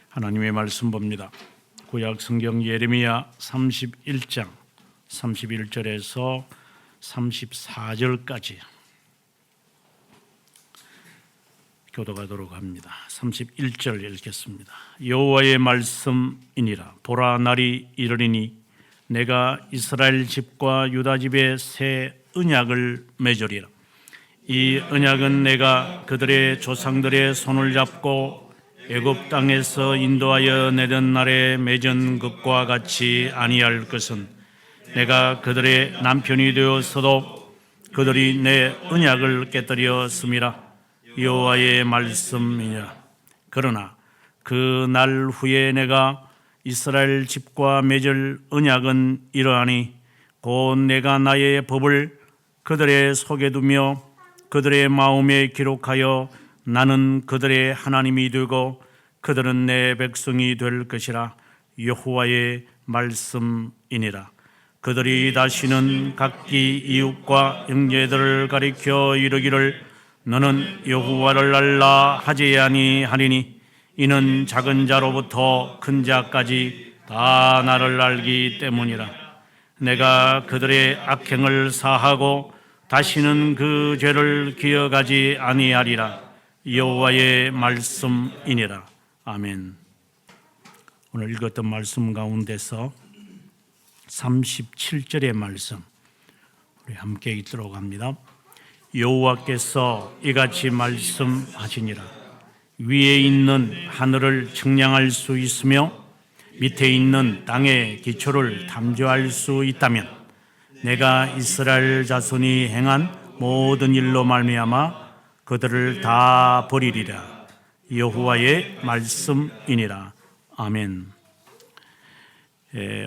하나님의 말씀 봅니다. 구약 성경 예레미야 31장 31절에서 34절까지 교독하도록 합니다. 31절 읽겠습니다. 여호와의 말씀이니라. 보라, 날이 이르리니 내가 이스라엘 집과 유다 집에 새 언약을 맺으리라. 이 언약은 내가 그들의 조상들의 손을 잡고 애굽 땅에서 인도하여 내던 날에 맺은 것과 같이 아니할 것은, 내가 그들의 남편이 되었어도 그들이 내 언약을 깨뜨렸음이라. 여호와의 말씀이니라. 그러나 그 날 후에 내가 이스라엘 집과 맺을 언약은 이러하니, 곧 내가 나의 법을 그들의 속에 두며 그들의 마음에 기록하여 나는 그들의 하나님이 되고 그들은 내 백성이 될 것이라. 여호와의 말씀이니라. 그들이 다시는 각기 이웃과 형제들을 가리켜 이르기를 너는 여호와를 알라 하지 아니하리니, 이는 작은 자로부터 큰 자까지 다 나를 알기 때문이라. 내가 그들의 악행을 사하고 다시는 그 죄를 기억하지 아니하리라. 여호와의 말씀이니라. 아멘. 오늘 읽었던 말씀 가운데서 37절의 말씀 우리 함께 읽도록 합니다. 여호와께서 이같이 말씀하시니라. 위에 있는 하늘을 측량할 수 있으며 밑에 있는 땅의 기초를 탐조할 수 있다면, 내가 이스라엘 자손이 행한 모든 일로 말미암아 그들을 다 버리리라. 여호와의 말씀이니라. 아멘.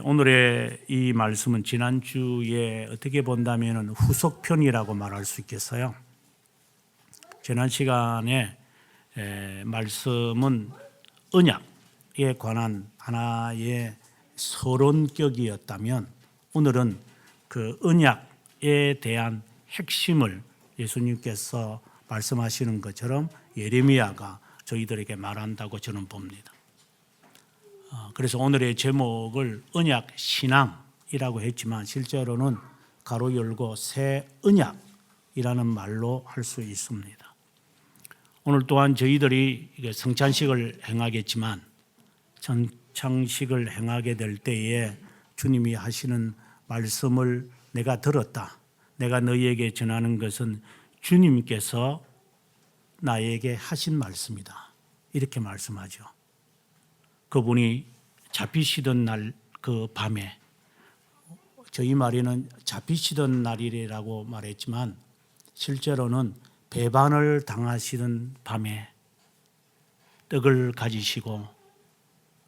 오늘의 이 말씀은 지난주에 어떻게 본다면 후속편이라고 말할 수 있겠어요. 지난 시간에 말씀은 언약에 관한 하나의 서론격이었다면, 오늘은 그 언약에 대한 핵심을 예수님께서 말씀하시는 것처럼 예레미야가 저희들에게 말한다고 저는 봅니다. 그래서 오늘의 제목을 언약 신앙이라고 했지만 실제로는 가로 열고 새 언약이라는 말로 할 수 있습니다. 오늘 또한 저희들이 성찬식을 행하겠지만, 성찬식을 행하게 될 때에 주님이 하시는 말씀을 내가 들었다, 내가 너희에게 전하는 것은 주님께서 나에게 하신 말씀이다, 이렇게 말씀하죠. 그분이 잡히시던 날 그 밤에, 저희 말에는 잡히시던 날이라고 말했지만 실제로는 배반을 당하시던 밤에 떡을 가지시고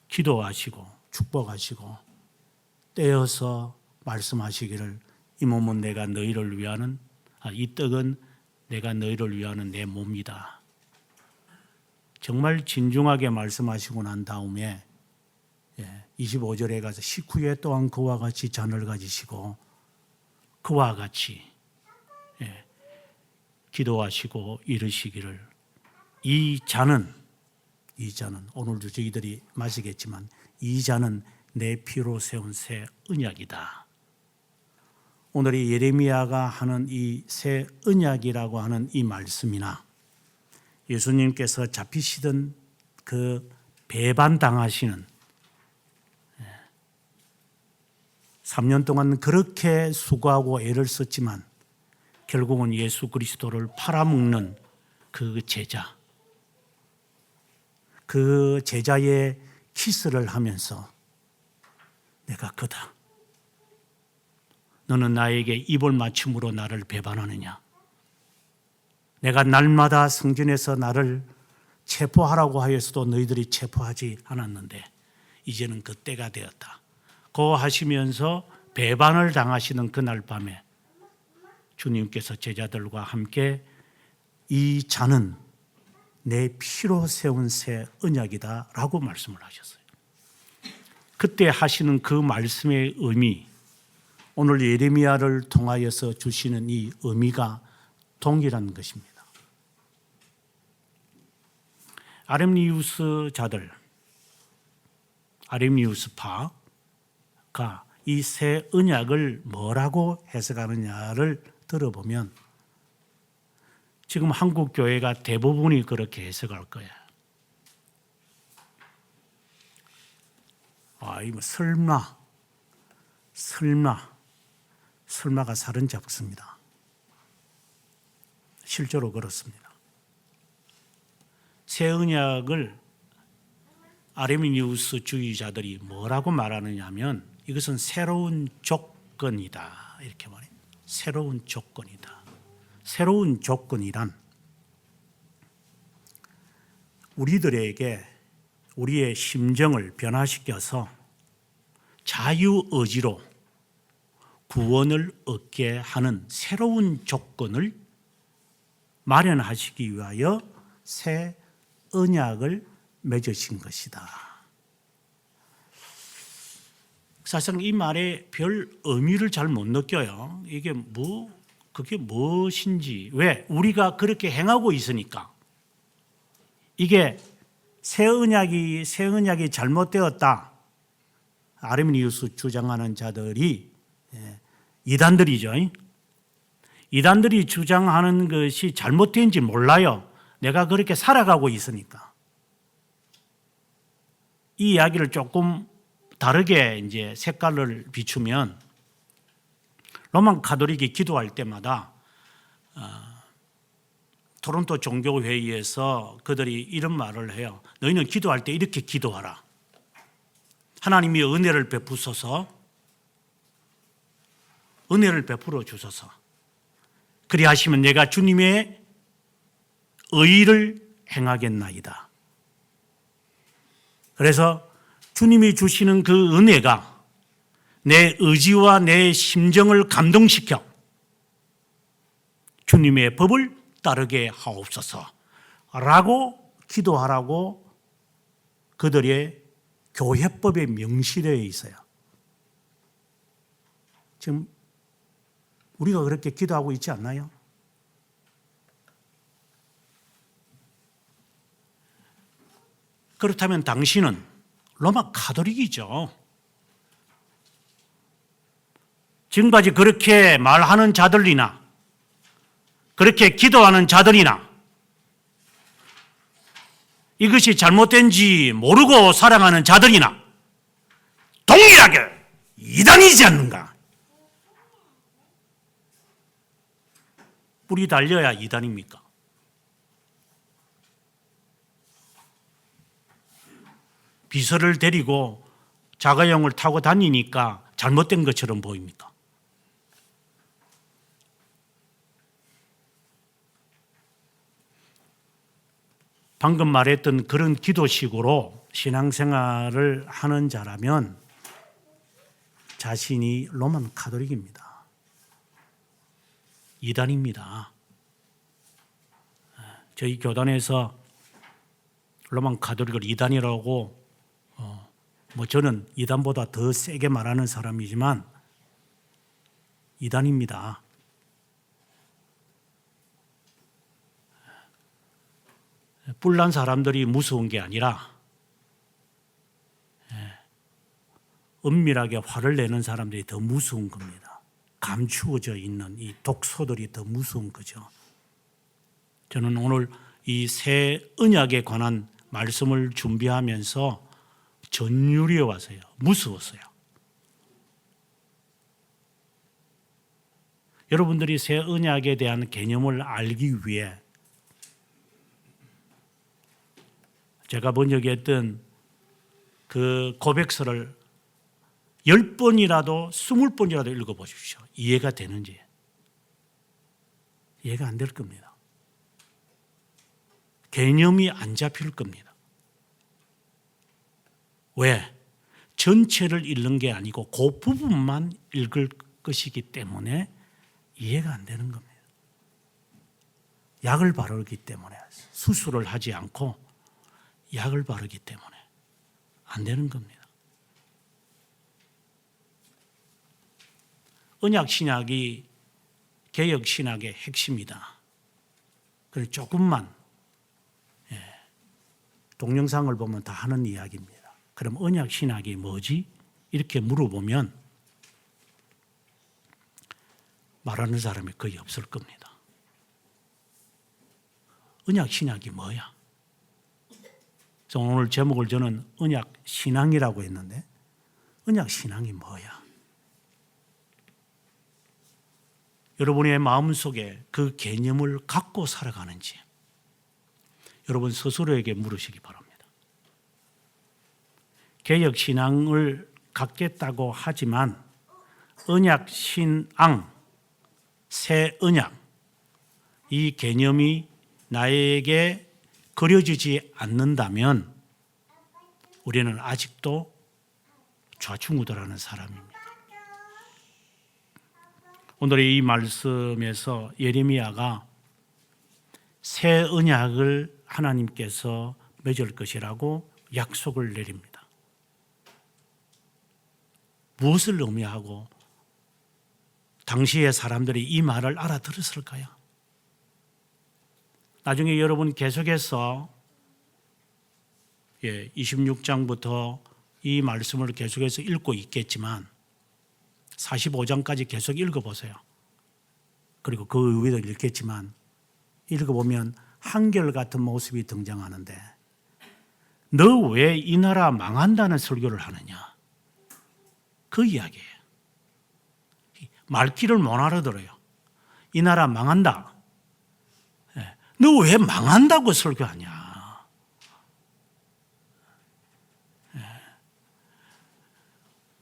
기도하시고 축복하시고 떼어서 말씀하시기를, 이 몸은 내가 너희를 위하는, 이 떡은 내가 너희를 위하는 내 몸이다. 정말 진중하게 말씀하시고 난 다음에 25절에 가서 식후에 또한 그와 같이 잔을 가지시고 그와 같이 기도하시고 이르시기를, 이 잔은 오늘도 저희들이 마시겠지만 이 잔은 내 피로 세운 새 언약이다. 오늘의 예레미야가 하는 이 새 언약이라고 하는 이 말씀이나 예수님께서 잡히시던 그 배반당하시는 3년 동안 그렇게 수고하고 애를 썼지만 결국은 예수 그리스도를 팔아먹는 그 제자의 키스를 하면서 내가 그다, 너는 나에게 입을 맞춤으로 나를 배반하느냐, 내가 날마다 성전에서 나를 체포하라고 하였어도 너희들이 체포하지 않았는데 이제는 그 때가 되었다. 고 하시면서 배반을 당하시는 그날 밤에 주님께서 제자들과 함께 이 잔은 내 피로 세운 새 언약이다 라고 말씀을 하셨어요. 그때 하시는 그 말씀의 의미, 오늘 예레미야를 통하여서 주시는 이 의미가 동일한 것입니다. 아렘니우스 자들, 아레미우스파가 이 새 언약을 뭐라고 해석하느냐를 들어보면 지금 한국 교회가 대부분이 그렇게 해석할 거야. 이거 설마가 살은 잡습니다. 실제로 그렇습니다. 새 언약을 아레미니우스 주의자들이 뭐라고 말하느냐 하면 이것은 새로운 조건이다 이렇게 말해요. 새로운 조건이다. 새로운 조건이란 우리들에게 우리의 심정을 변화시켜서 자유의지로 구원을 얻게 하는 새로운 조건을 마련하시기 위하여 새 언약을 맺으신 것이다. 사실상 이 말에 별 의미를 잘 못 느껴요. 그게 무엇인지. 왜? 우리가 그렇게 행하고 있으니까. 이게 새 언약이 잘못되었다. 아레미니우스 주장하는 자들이 이단들이죠. 이단들이 주장하는 것이 잘못된지 몰라요. 내가 그렇게 살아가고 있으니까. 이 이야기를 조금 다르게 이제 색깔을 비추면 로마 가톨릭이 기도할 때마다 토론토 종교회의에서 그들이 이런 말을 해요. 너희는 기도할 때 이렇게 기도하라. 하나님이 은혜를 베푸소서, 은혜를 베풀어 주소서. 그리하시면 내가 주님의 의를 행하겠나이다. 그래서 주님이 주시는 그 은혜가 내 의지와 내 심정을 감동시켜 주님의 법을 따르게 하옵소서 라고 기도하라고 그들의 교회법에 명시되어 있어요. 지금 우리가 그렇게 기도하고 있지 않나요? 그렇다면 당신은 로마 가톨릭이죠. 지금까지 그렇게 말하는 자들이나 그렇게 기도하는 자들이나 이것이 잘못된지 모르고 살아가는 자들이나 동일하게 이단이지 않는가? 뿌리 달려야 이단입니까? 비서를 데리고 자가용을 타고 다니니까 잘못된 것처럼 보입니까? 방금 말했던 그런 기도식으로 신앙생활을 하는 자라면 자신이 로만 가톨릭입니다. 이단입니다. 저희 교단에서 로만 가톨릭을 이단이라고 저는 이단보다 더 세게 말하는 사람이지만 이단입니다. 뿔난 사람들이 무서운 게 아니라 은밀하게 화를 내는 사람들이 더 무서운 겁니다. 감추어져 있는 이 독소들이 더 무서운 거죠. 저는 오늘 이 새 언약에 관한 말씀을 준비하면서 전율이 와서요. 무서웠어요. 여러분들이 새 언약에 대한 개념을 알기 위해 제가 번역했던 그 고백서를 10번이라도 20번이라도 읽어보십시오. 이해가 되는지. 이해가 안 될 겁니다. 개념이 안 잡힐 겁니다. 왜? 전체를 읽는 게 아니고 그 부분만 읽을 것이기 때문에 이해가 안 되는 겁니다. 약을 바르기 때문에 수술을 하지 않고 약을 바르기 때문에 안 되는 겁니다. 언약 신학이 개혁 신학의 핵심이다. 그래서 조금만 동영상을 보면 다 하는 이야기입니다. 그럼 언약 신학이 뭐지? 이렇게 물어보면 말하는 사람이 거의 없을 겁니다. 언약 신학이 뭐야? 그래서 오늘 제목을 저는 언약 신앙이라고 했는데 언약 신앙이 뭐야? 여러분의 마음속에 그 개념을 갖고 살아가는지 여러분 스스로에게 물으시기 바랍니다. 개혁 신앙을 갖겠다고 하지만 언약 신앙, 새 언약 이 개념이 나에게 그려지지 않는다면 우리는 아직도 좌충우돌하는 사람입니다. 오늘의 이 말씀에서 예레미야가 새 언약을 하나님께서 맺을 것이라고 약속을 내립니다. 무엇을 의미하고 당시의 사람들이 이 말을 알아들었을까요? 나중에 여러분 계속해서 26장부터 이 말씀을 계속해서 읽고 있겠지만 45장까지 계속 읽어보세요. 그리고 그 위에도 읽겠지만 읽어보면 한결같은 모습이 등장하는데 너 왜 이 나라 망한다는 설교를 하느냐? 그 이야기예요. 말귀를 못 알아들어요. 이 나라 망한다. 너 왜 망한다고 설교하냐?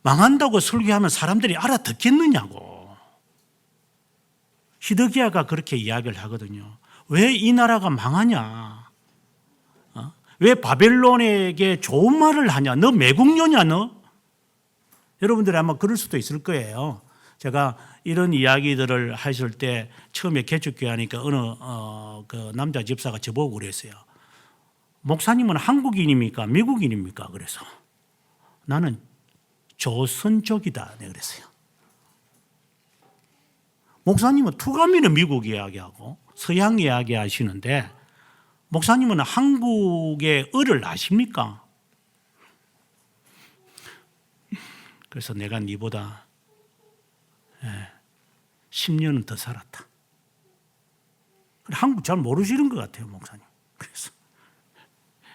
망한다고 설교하면 사람들이 알아듣겠느냐고. 히드기야가 그렇게 이야기를 하거든요. 왜 이 나라가 망하냐? 왜 바벨론에게 좋은 말을 하냐? 너 매국노냐 너? 여러분들이 아마 그럴 수도 있을 거예요. 제가 이런 이야기들을 하실 때 처음에 개척교회 하니까 어느 그 남자 집사가 저보고 그랬어요. 목사님은 한국인입니까? 미국인입니까? 그래서 나는 조선족이다. 내가 그랬어요. 목사님은 투가미는 미국 이야기하고 서양 이야기 하시는데 목사님은 한국의 을을 아십니까? 그래서 내가 네보다 10년은 더 살았다. 한국 잘 모르시는 것 같아요, 목사님. 그래서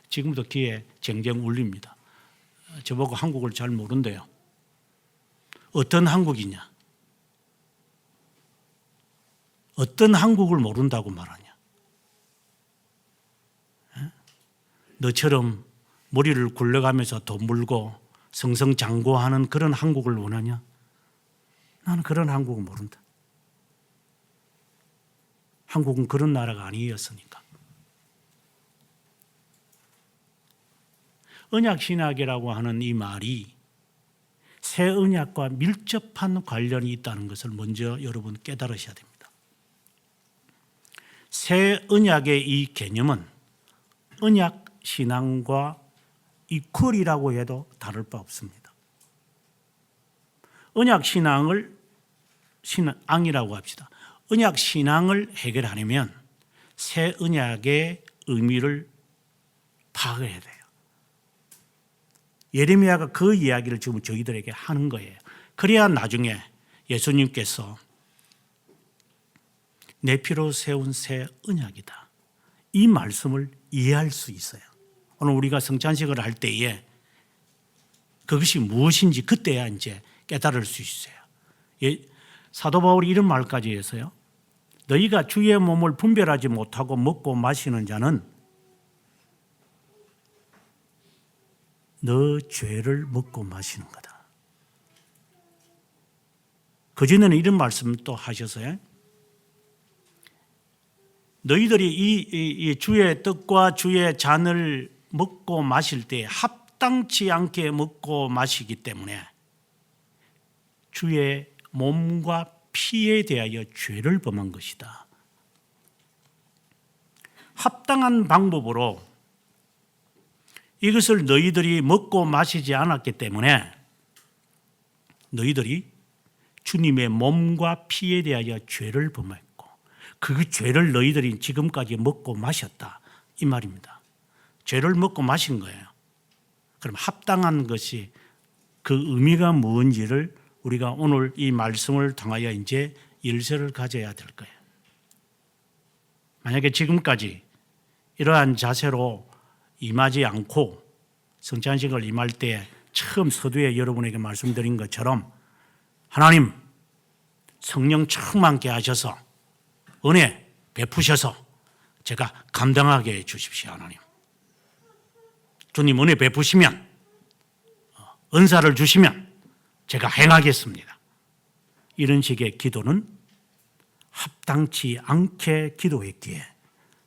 지금도 귀에 쟁쟁 울립니다. 저보고 한국을 잘 모른대요. 어떤 한국이냐? 어떤 한국을 모른다고 말하냐? 너처럼 머리를 굴려가면서 돈 벌고 승승장구하는 그런 한국을 원하냐? 나는 그런 한국은 모른다. 한국은 그런 나라가 아니었으니까. 언약신학이라고 하는 이 말이 새 언약과 밀접한 관련이 있다는 것을 먼저 여러분 깨달으셔야 됩니다. 새 언약의 이 개념은 언약신앙과 이퀄이라고 해도 다를 바 없습니다. 언약신앙을 신앙이라고 합시다. 언약신앙을 해결하려면 새 언약의 의미를 파악해야 돼요. 예레미야가 그 이야기를 지금 저희들에게 하는 거예요. 그래야 나중에 예수님께서 내 피로 세운 새 언약이다. 이 말씀을 이해할 수 있어요. 오늘 우리가 성찬식을 할 때에 그것이 무엇인지 그때야 이제 깨달을 수 있어요. 사도 바울이 이런 말까지 했어요. 너희가 주의 몸을 분별하지 못하고 먹고 마시는 자는 너 죄를 먹고 마시는 거다. 그전에는 이런 말씀 또 하셨어요. 너희들이 이 주의 떡과 주의 잔을 먹고 마실 때 합당치 않게 먹고 마시기 때문에 주의 몸과 피에 대하여 죄를 범한 것이다. 합당한 방법으로 이것을 너희들이 먹고 마시지 않았기 때문에 너희들이 주님의 몸과 피에 대하여 죄를 범했고 그 죄를 너희들이 지금까지 먹고 마셨다. 이 말입니다. 죄를 먹고 마신 거예요. 그럼 합당한 것이 그 의미가 뭔지를 우리가 오늘 이 말씀을 통하여 이제 열쇠를 가져야 될 거예요. 만약에 지금까지 이러한 자세로 임하지 않고 성찬식을 임할 때 처음 서두에 여러분에게 말씀드린 것처럼 하나님 성령 충만케 하셔서 은혜 베푸셔서 제가 감당하게 해 주십시오. 하나님 주님 은혜 베푸시면 은사를 주시면 제가 행하겠습니다. 이런 식의 기도는 합당치 않게 기도했기에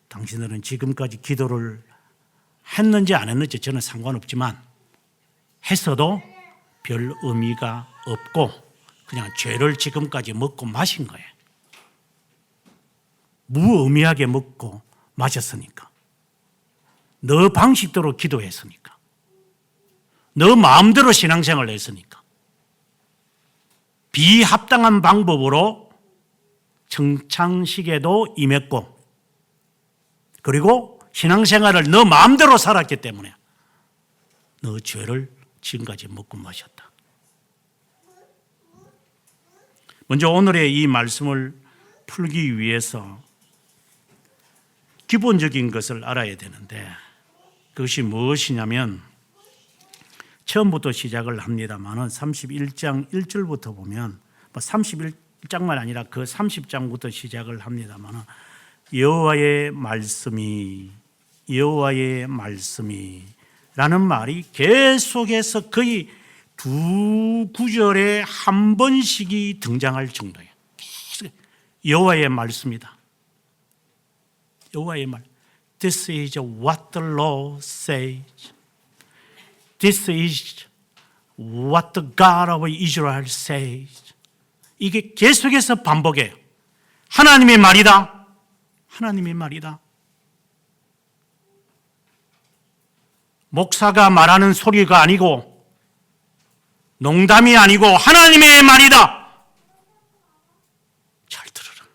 당신들은 지금까지 기도를 했는지 안 했는지 저는 상관없지만 했어도 별 의미가 없고 그냥 죄를 지금까지 먹고 마신 거예요. 무의미하게 먹고 마셨으니까. 너 방식대로 기도했으니까. 너 마음대로 신앙생활을 했으니까. 비합당한 방법으로 청창식에도 임했고 그리고 신앙생활을 너 마음대로 살았기 때문에 너 죄를 지금까지 먹고 마셨다. 먼저 오늘의 이 말씀을 풀기 위해서 기본적인 것을 알아야 되는데 그것이 무엇이냐면 처음부터 시작을 합니다만은 31장 1절부터 보면 31장만 아니라 그 30장부터 시작을 합니다만은 여호와의 말씀이 라는 말이 계속해서 거의 두 구절에 한 번씩이 등장할 정도예요. 여호와의 말씀이다. 여호와의 말. This is what the Lord says. This is what the God of Israel says. 이게 계속해서 반복해요. 하나님의 말이다. 하나님의 말이다. 목사가 말하는 소리가 아니고 농담이 아니고 하나님의 말이다. 잘 들어라.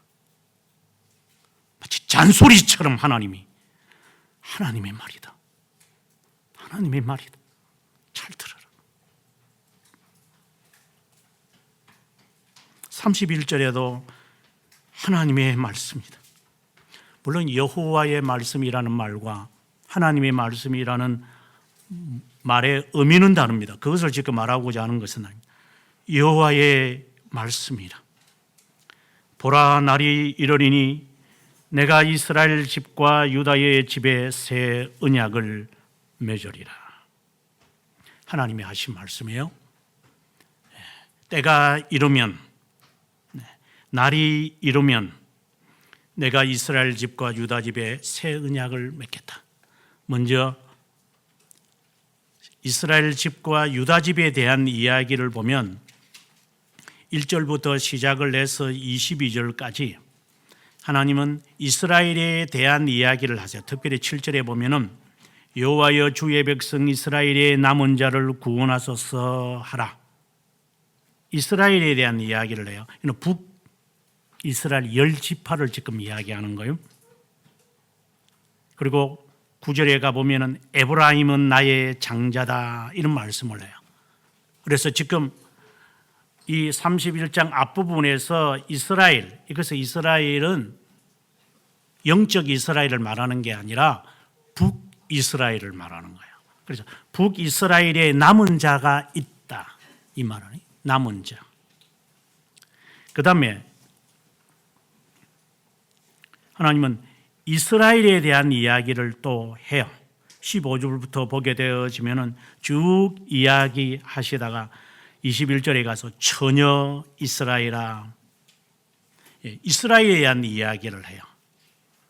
마치 잔소리처럼 하나님의 말이다. 하나님의 말이다. 잘 들어라. 31절에도 하나님의 말씀이다. 물론 여호와의 말씀이라는 말과 하나님의 말씀이라는 말의 의미는 다릅니다. 그것을 지금 말하고자 하는 것은 아닙니다. 여호와의 말씀이라. 보라 날이 이르리니 내가 이스라엘 집과 유다의 집에 새 언약을 맺으리라. 하나님이 하신 말씀이에요. 때가 이르면 날이 이르면 내가 이스라엘 집과 유다 집에 새 언약을 맺겠다. 먼저 이스라엘 집과 유다 집에 대한 이야기를 보면 1절부터 시작을 해서 22절까지 하나님은 이스라엘에 대한 이야기를 하세요. 특별히 7절에 보면은 여호와여 주의 백성 이스라엘의 남은 자를 구원하소서 하라. 이스라엘에 대한 이야기를 해요. 이는 북이스라엘 10지파를 지금 이야기하는 거예요. 그리고 9절에 가보면 에브라임은 나의 장자다 이런 말씀을 해요. 그래서 지금 이 31장 앞부분에서 이것은 이스라엘은 영적 이스라엘을 말하는 게 아니라 북이스라엘을 말하는 거예요. 그래서 북이스라엘에 남은 자가 있다 이 말은 남은 자. 그 다음에 하나님은 이스라엘에 대한 이야기를 또 해요. 15절부터 보게 되어지면은 쭉 이야기하시다가 21절에 가서 처녀 이스라엘아, 이스라엘에 대한 이야기를 해요.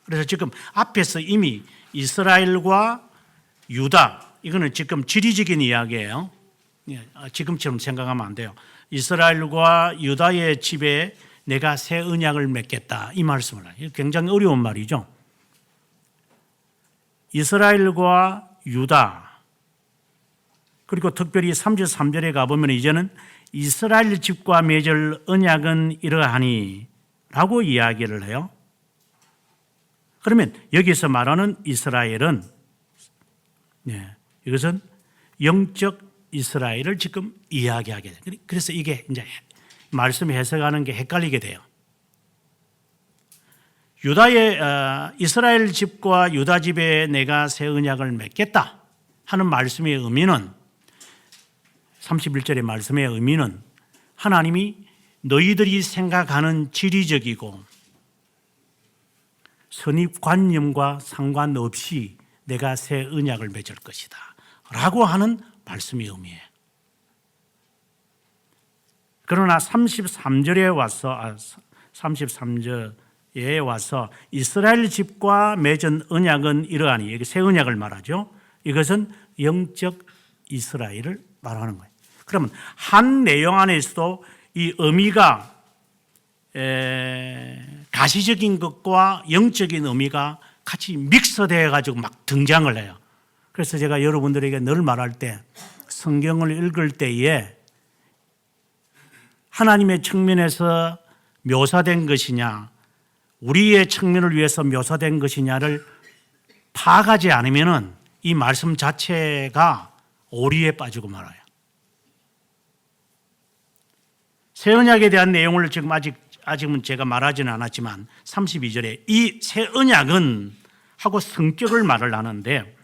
그래서 지금 앞에서 이미 이스라엘과 유다, 이거는 지금 지리적인 이야기예요. 지금처럼 생각하면 안 돼요. 이스라엘과 유다의 집에 내가 새 언약을 맺겠다 이 말씀을 해요. 굉장히 어려운 말이죠. 이스라엘과 유다, 그리고 특별히 3절 3절에 가보면 이제는 이스라엘 집과 맺을 언약은 이러하니 라고 이야기를 해요. 그러면 여기서 말하는 이스라엘은 이것은 영적 이스라엘을 지금 이야기하게 돼요. 그래서 이게 이제 말씀 해석하는 게 헷갈리게 돼요. 유다의 이스라엘 집과 유다 집에 내가 새 언약을 맺겠다 하는 말씀의 의미는 31절의 말씀의 의미는 하나님이 너희들이 생각하는 지리적이고 선입관념과 상관없이 내가 새 언약을 맺을 것이다 라고 하는 말씀의 의미예요. 그러나 33절에 와서 이스라엘 집과 맺은 언약은 이러하니, 여기 새 언약을 말하죠. 이것은 영적 이스라엘을 말하는 거예요. 그러면 한 내용 안에서도 이 의미가 가시적인 것과 영적인 의미가 같이 믹스되어 가지고 막 등장을 해요. 그래서 제가 여러분들에게 늘 말할 때 성경을 읽을 때에 하나님의 측면에서 묘사된 것이냐 우리의 측면을 위해서 묘사된 것이냐를 파악하지 않으면 이 말씀 자체가 오리에 빠지고 말아요. 새 언약에 대한 내용을 지금 아직은 제가 말하지는 않았지만 32절에 이 새 언약은 하고 성격을 말을 하는데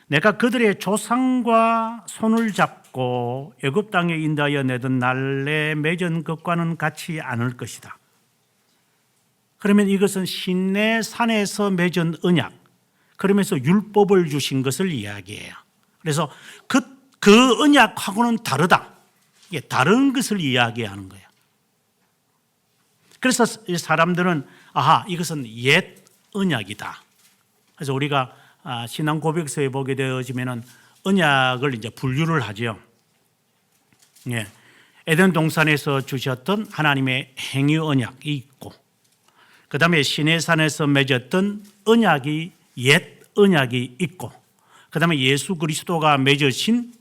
내가 그들의 조상과 손을 잡고 애굽 땅에 인도하여 내던 날에 맺은 것과는 같지 않을 것이다. 그러면 이것은 시내 산에서 맺은 언약, 그러면서 율법을 주신 것을 이야기해요. 그래서 그 언약하고는 다르다. 이게 다른 것을 이야기하는 거예요. 그래서 사람들은 이것은 옛 언약이다. 그래서 우리가 신앙 고백서에 보게 되어지면은 언약을 이제 분류를 하죠. 예. 에덴 동산에서 주셨던 하나님의 행위 언약이 있고, 그 다음에 시내산에서 맺었던 언약이 옛 언약이 있고, 그 다음에 예수 그리스도가 맺으신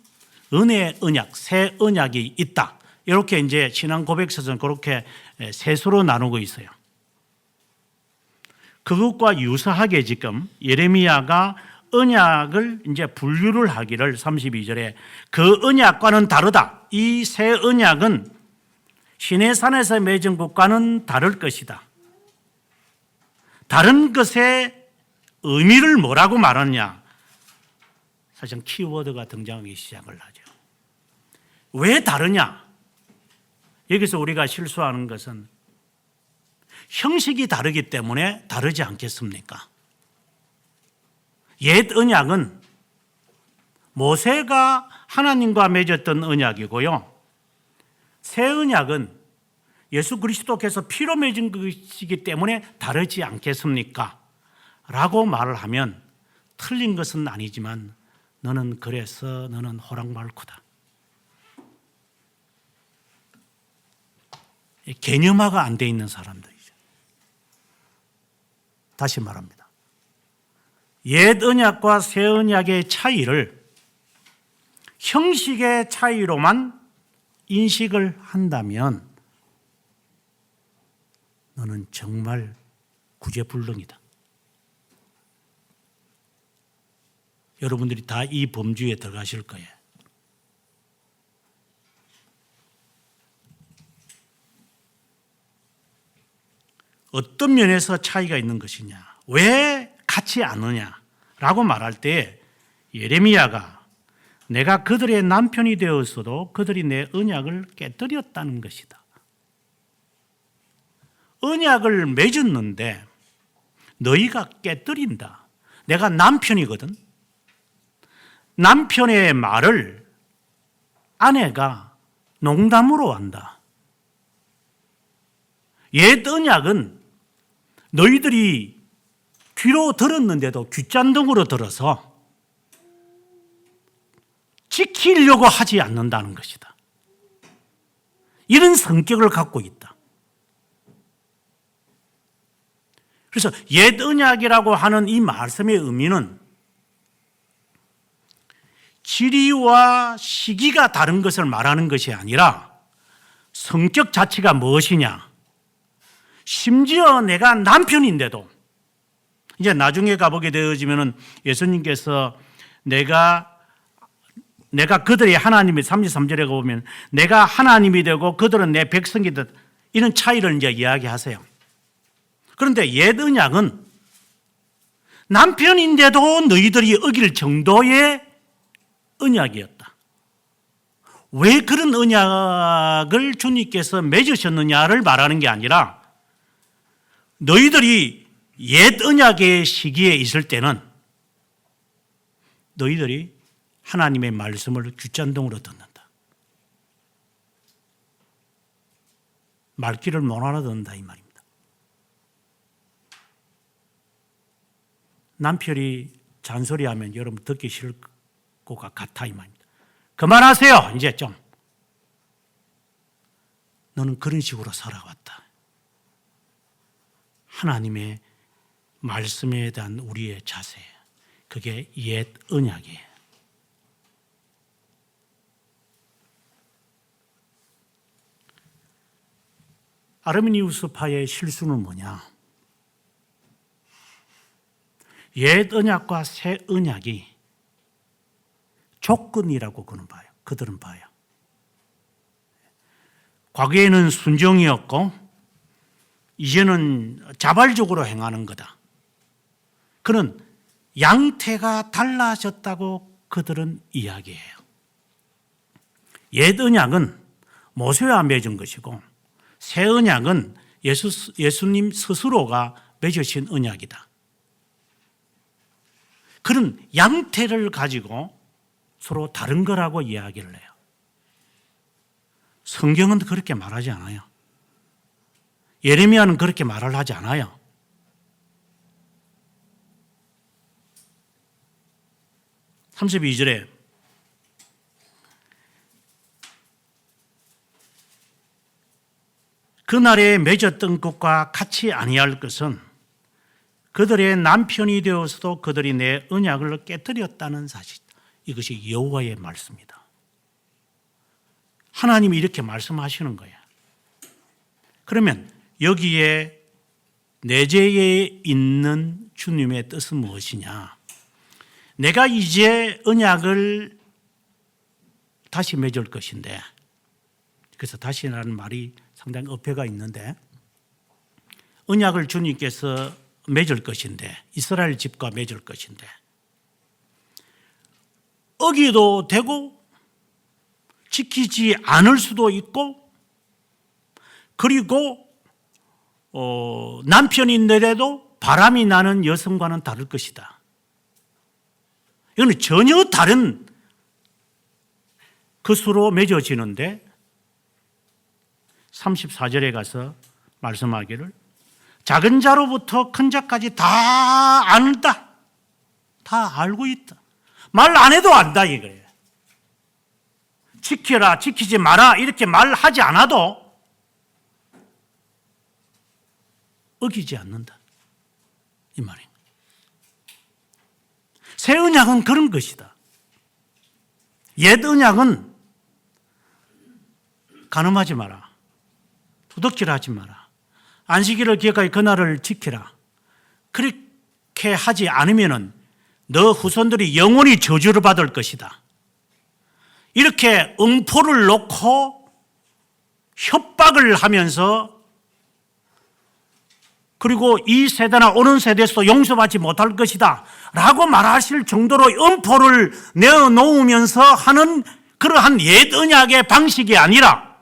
은혜 언약, 새 언약이 있다. 이렇게 이제 신앙 고백서는 그렇게 세수로 나누고 있어요. 그것과 유사하게 지금 예레미야가 언약을 이제 분류를 하기를 32절에 그 언약과는 다르다. 이 새 언약은 시내산에서 맺은 것과는 다를 것이다. 다른 것의 의미를 뭐라고 말하느냐? 사실 키워드가 등장하기 시작을 하죠. 왜 다르냐? 여기서 우리가 실수하는 것은 형식이 다르기 때문에 다르지 않겠습니까? 옛 언약은 모세가 하나님과 맺었던 언약이고요. 새 언약은 예수 그리스도께서 피로 맺은 것이기 때문에 다르지 않겠습니까? 라고 말을 하면 틀린 것은 아니지만 너는 그래서 너는 호랑말코다. 개념화가 안 돼 있는 사람들이죠. 다시 말합니다. 옛 언약과 새 언약의 차이를 형식의 차이로만 인식을 한다면 너는 정말 구제불능이다. 여러분들이 다 이 범주에 들어가실 거예요. 어떤 면에서 차이가 있는 것이냐, 왜 같지 않느냐라고 말할 때 예레미야가 내가 그들의 남편이 되었어도 그들이 내 언약을 깨뜨렸다는 것이다. 언약을 맺었는데 너희가 깨뜨린다. 내가 남편이거든. 남편의 말을 아내가 농담으로 한다. 옛 언약은 너희들이 귀로 들었는데도 귓잔등으로 들어서 지키려고 하지 않는다는 것이다. 이런 성격을 갖고 있다. 그래서 옛 언약이라고 하는 이 말씀의 의미는 지리와 시기가 다른 것을 말하는 것이 아니라 성격 자체가 무엇이냐, 심지어 내가 남편인데도 이제 나중에 가보게 되어지면은 예수님께서 내가 내가 그들의 하나님이 33절에 보면 내가 하나님이 되고 그들은 내 백성이 되다. 이런 차이를 이제 이야기하세요. 그런데 옛 언약은 남편인데도 너희들이 어길 정도의 언약이었다. 왜 그런 언약을 주님께서 맺으셨느냐를 말하는 게 아니라 너희들이 옛 언약의 시기에 있을 때는 너희들이 하나님의 말씀을 귓잔동으로 듣는다. 말귀를 못 알아듣는다 이 말입니다. 남편이 잔소리하면 여러분 듣기 싫을 것과 같아 이 말입니다. 그만하세요. 이제 좀. 너는 그런 식으로 살아왔다. 하나님의 말씀에 대한 우리의 자세, 그게 옛 언약이에요. 아르미니우스파의 실수는 뭐냐? 옛 언약과 새 언약이 조건이라고 그들은 봐요. 과거에는 순종이었고 이제는 자발적으로 행하는 거다. 그런 양태가 달라졌다고 그들은 이야기해요. 옛 언약은 모세와 맺은 것이고 새 언약은 예수님 스스로가 맺으신 언약이다. 그런 양태를 가지고 서로 다른 거라고 이야기를 해요. 성경은 그렇게 말하지 않아요. 예레미야는 그렇게 말을 하지 않아요. (32절에) 그날에 맺었던 것과 같이 아니할 것은 그들의 남편이 되어서도 그들이 내 언약을 깨뜨렸다는 사실. 이것이 여호와의 말씀이다. 하나님이 이렇게 말씀하시는 거야. 그러면 여기에 내재에 있는 주님의 뜻은 무엇이냐? 내가 이제 언약을 다시 맺을 것인데, 그래서 다시라는 말이 상당히 어폐가 있는데, 언약을 주님께서 맺을 것인데, 이스라엘 집과 맺을 것인데, 어기도 되고 지키지 않을 수도 있고, 그리고 남편인데도 바람이 나는 여성과는 다를 것이다. 이거는 전혀 다른 것으로 맺어지는데 34절에 가서 말씀하기를 작은 자로부터 큰 자까지 다 안다. 다 알고 있다. 말 안 해도 안다 이거예요. 지켜라, 지키지 마라 이렇게 말하지 않아도 어기지 않는다. 이 말입니다. 새 언약은 그런 것이다. 옛 언약은 간음하지 마라. 도둑질 하지 마라. 안식일을 기억하여 그날을 지키라. 그렇게 하지 않으면 너 후손들이 영원히 저주를 받을 것이다. 이렇게 음포를 놓고 협박을 하면서 그리고 이 세대나 오는 세대에서도 용서받지 못할 것이다 라고 말하실 정도로 음포를 내어놓으면서 하는 그러한 옛 언약의 방식이 아니라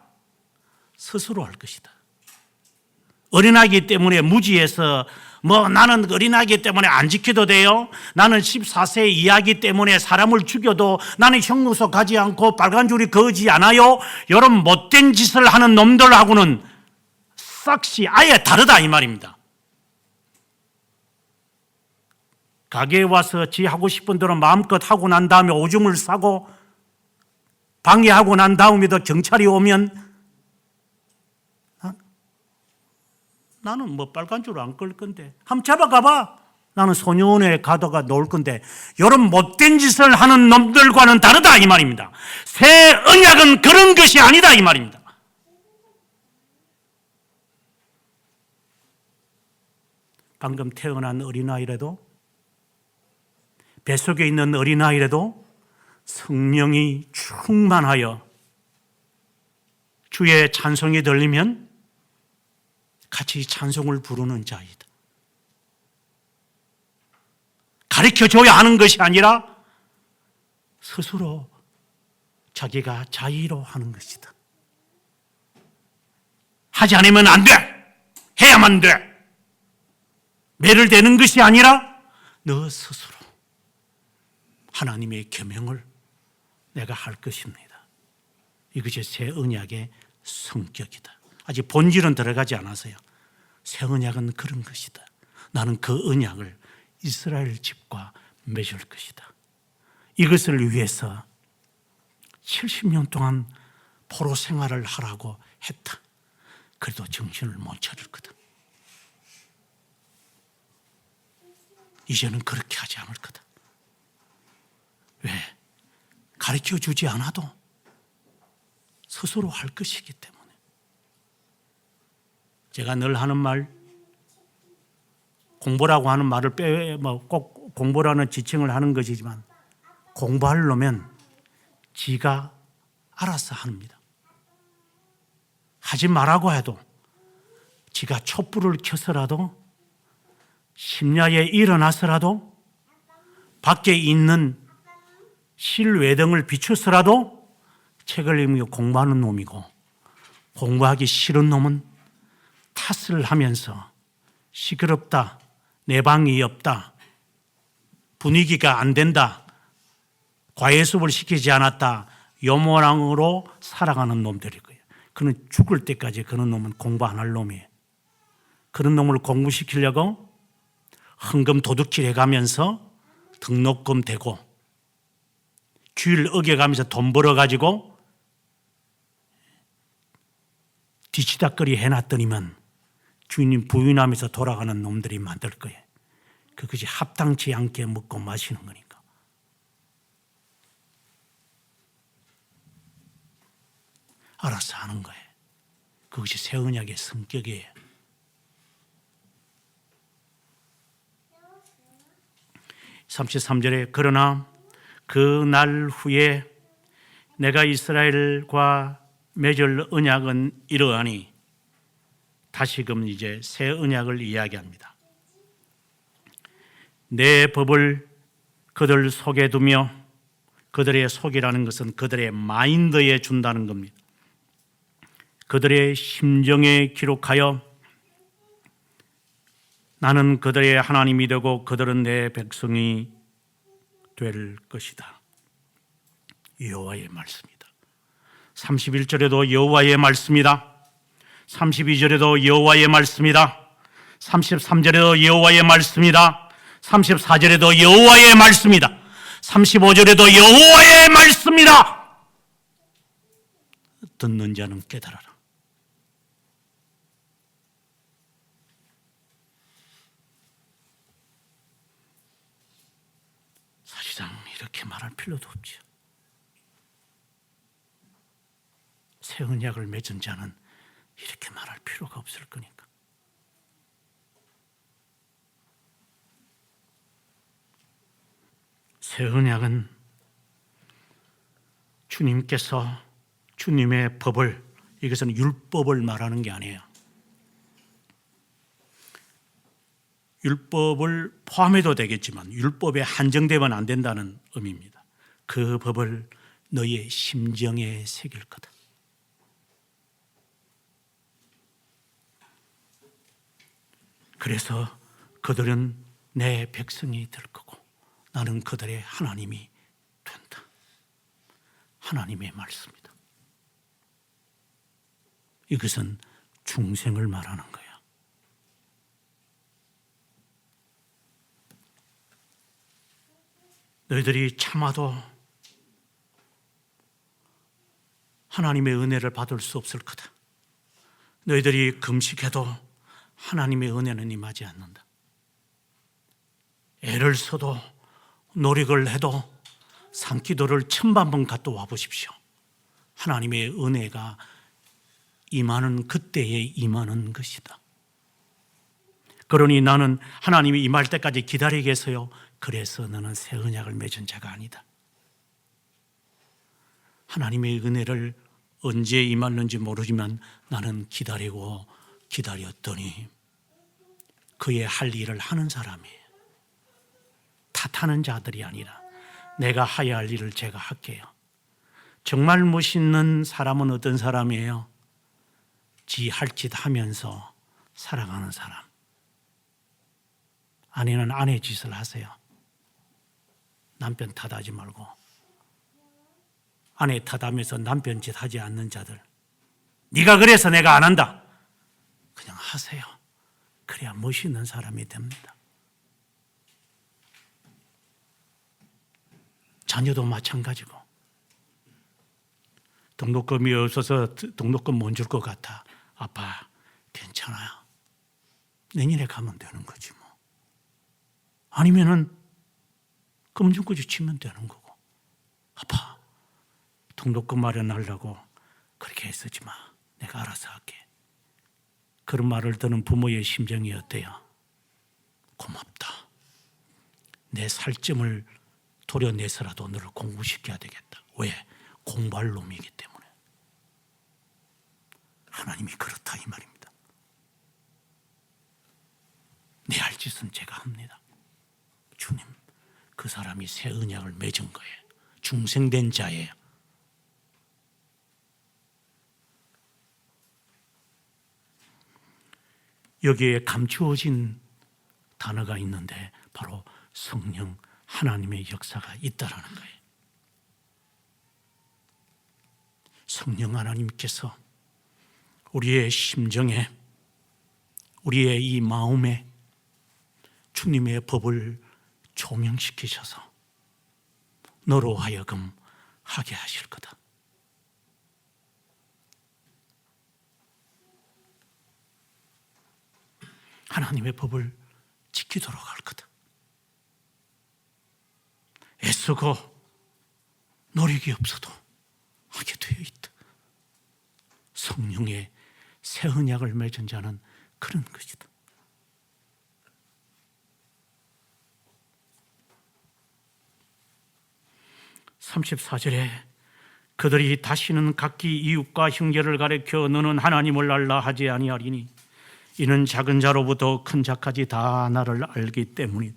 스스로 할 것이다. 어린아기 때문에 무지해서 나는 어린아기 때문에 안 지켜도 돼요. 나는 14세 이하기 때문에 사람을 죽여도 나는 형무소 가지 않고 빨간 줄이 거지 않아요. 이런 못된 짓을 하는 놈들하고는 싹시 아예 다르다 이 말입니다. 가게에 와서 지 하고 싶은 대로 마음껏 하고 난 다음에 오줌을 싸고 방해하고 난 다음에도 경찰이 오면 나는 빨간 줄 안 끌 건데 한번 잡아가봐. 나는 소년원에 가다가 놓을 건데 이런 못된 짓을 하는 놈들과는 다르다 이 말입니다. 새 언약은 그런 것이 아니다 이 말입니다. 방금 태어난 어린아이라도 뱃속에 있는 어린아이라도 성령이 충만하여 주의 찬송이 들리면 같이 찬송을 부르는 자이다. 가르쳐줘야 하는 것이 아니라 스스로 자기가 자의로 하는 것이다. 하지 않으면 안 돼. 해야만 돼. 매를 대는 것이 아니라 너 스스로 하나님의 계명을 내가 할 것입니다. 이것이 새 언약의 성격이다. 아직 본질은 들어가지 않았어요. 새 언약은 그런 것이다. 나는 그 언약을 이스라엘 집과 맺을 것이다. 이것을 위해서 70년 동안 포로 생활을 하라고 했다. 그래도 정신을 못 차릴 거다. 이제는 그렇게 하지 않을 거다. 왜? 가르쳐주지 않아도 스스로 할 것이기 때문에. 제가 늘 하는 말, 공부라고 하는 말을 꼭 공부라는 지칭을 하는 것이지만 공부하려면 지가 알아서 합니다. 하지 말라고 해도 지가 촛불을 켜서라도 심야에 일어나서라도 밖에 있는 실외등을 비춰서라도 책을 읽으며 공부하는 놈이고, 공부하기 싫은 놈은 탓을 하면서 시끄럽다, 내 방이 없다, 분위기가 안 된다, 과외수업을 시키지 않았다, 요모랑으로 살아가는 놈들일 거예요. 그는 죽을 때까지 그런 놈은 공부 안 할 놈이에요. 그런 놈을 공부시키려고 헌금 도둑질 해가면서 등록금 대고 주일 어겨가면서 돈 벌어가지고 뒤치다거리 해놨더니만 주인님 부인하면서 돌아가는 놈들이 만들 거예요. 그것이 합당치 않게 먹고 마시는 거니까. 알아서 하는 거예요. 그것이 새 언약의 성격이에요. 33절에 그러나 그 날 후에 내가 이스라엘과 맺을 언약은 이러하니, 다시금 이제 새 언약을 이야기합니다. 내 법을 그들 속에 두며, 그들의 속이라는 것은 그들의 마인드에 준다는 겁니다. 그들의 심정에 기록하여 나는 그들의 하나님이 되고 그들은 내 백성이 될 것이다. 여호와의 말씀이다. 31절에도 여호와의 말씀이다. 32절에도 여호와의 말씀이다. 33절에도 여호와의 말씀이다. 34절에도 여호와의 말씀이다. 35절에도 여호와의 말씀이다. 듣는 자는 깨달아라. 사실상 이렇게 말할 필요도 없죠. 새 언약을 맺은 자는 이렇게 말할 필요가 없을 거니까. 새 언약은 주님께서 주님의 법을, 이것은 율법을 말하는 게 아니에요. 율법을 포함해도 되겠지만 율법에 한정되면 안 된다는 의미입니다. 그 법을 너의 심정에 새길 거다. 그래서 그들은 내 백성이 될 거고 나는 그들의 하나님이 된다. 하나님의 말씀이다. 이것은 중생을 말하는 거야. 너희들이 참아도 하나님의 은혜를 받을 수 없을 거다. 너희들이 금식해도 하나님의 은혜는 임하지 않는다. 애를 써도 노력을 해도 산기도를 1000번 갔다 와 보십시오. 하나님의 은혜가 임하는 그때에 임하는 것이다. 그러니 나는 하나님이 임할 때까지 기다리겠어요. 그래서 너는 새 언약을 맺은 자가 아니다. 하나님의 은혜를 언제 임하는지 모르지만 나는 기다리고 기다렸더니 그의 할 일을 하는 사람이에요. 탓하는 자들이 아니라 내가 하야 할 일을 제가 할게요. 정말 멋있는 사람은 어떤 사람이에요? 지 할 짓 하면서 살아가는 사람. 아내는 아내 짓을 하세요. 남편 탓하지 말고. 아내 탓하면서 남편 짓 하지 않는 자들. 네가 그래서 내가 안 한다. 그냥 하세요. 그래야 멋있는 사람이 됩니다. 자녀도 마찬가지고. 등록금이 없어서 등록금 못 줄 것 같아. 아빠, 괜찮아요. 내년에 가면 되는 거지 뭐. 아니면은 금전구지 치면 되는 거고. 아빠, 등록금 마련하려고 그렇게 애쓰지 마. 내가 알아서 할게. 그런 말을 듣는 부모의 심정이 어때요? 고맙다. 내 살점을 도려내서라도 너를 공부시켜야 되겠다. 왜? 공부할 놈이기 때문에. 하나님이 그렇다 이 말입니다. 내 할 짓은 제가 합니다. 주님, 그 사람이 새 언약을 맺은 거예요. 중생된 자예요. 여기에 감추어진 단어가 있는데 바로 성령 하나님의 역사가 있다라는 거예요. 성령 하나님께서 우리의 심정에, 우리의 이 마음에 주님의 법을 조명시키셔서 너로 하여금 하게 하실 거다. 하나님의 법을 지키도록 할 거다. 애쓰고 노력이 없어도 하게 되어 있다. 성령의 새 언약을 맺은 자는 그런 것이다. (34절에) 그들이 다시는 각기 이웃과 형제를 가리켜 너는 하나님을 알라 하지 아니하리니 이는 작은 자로부터 큰 자까지 다 나를 알기 때문에.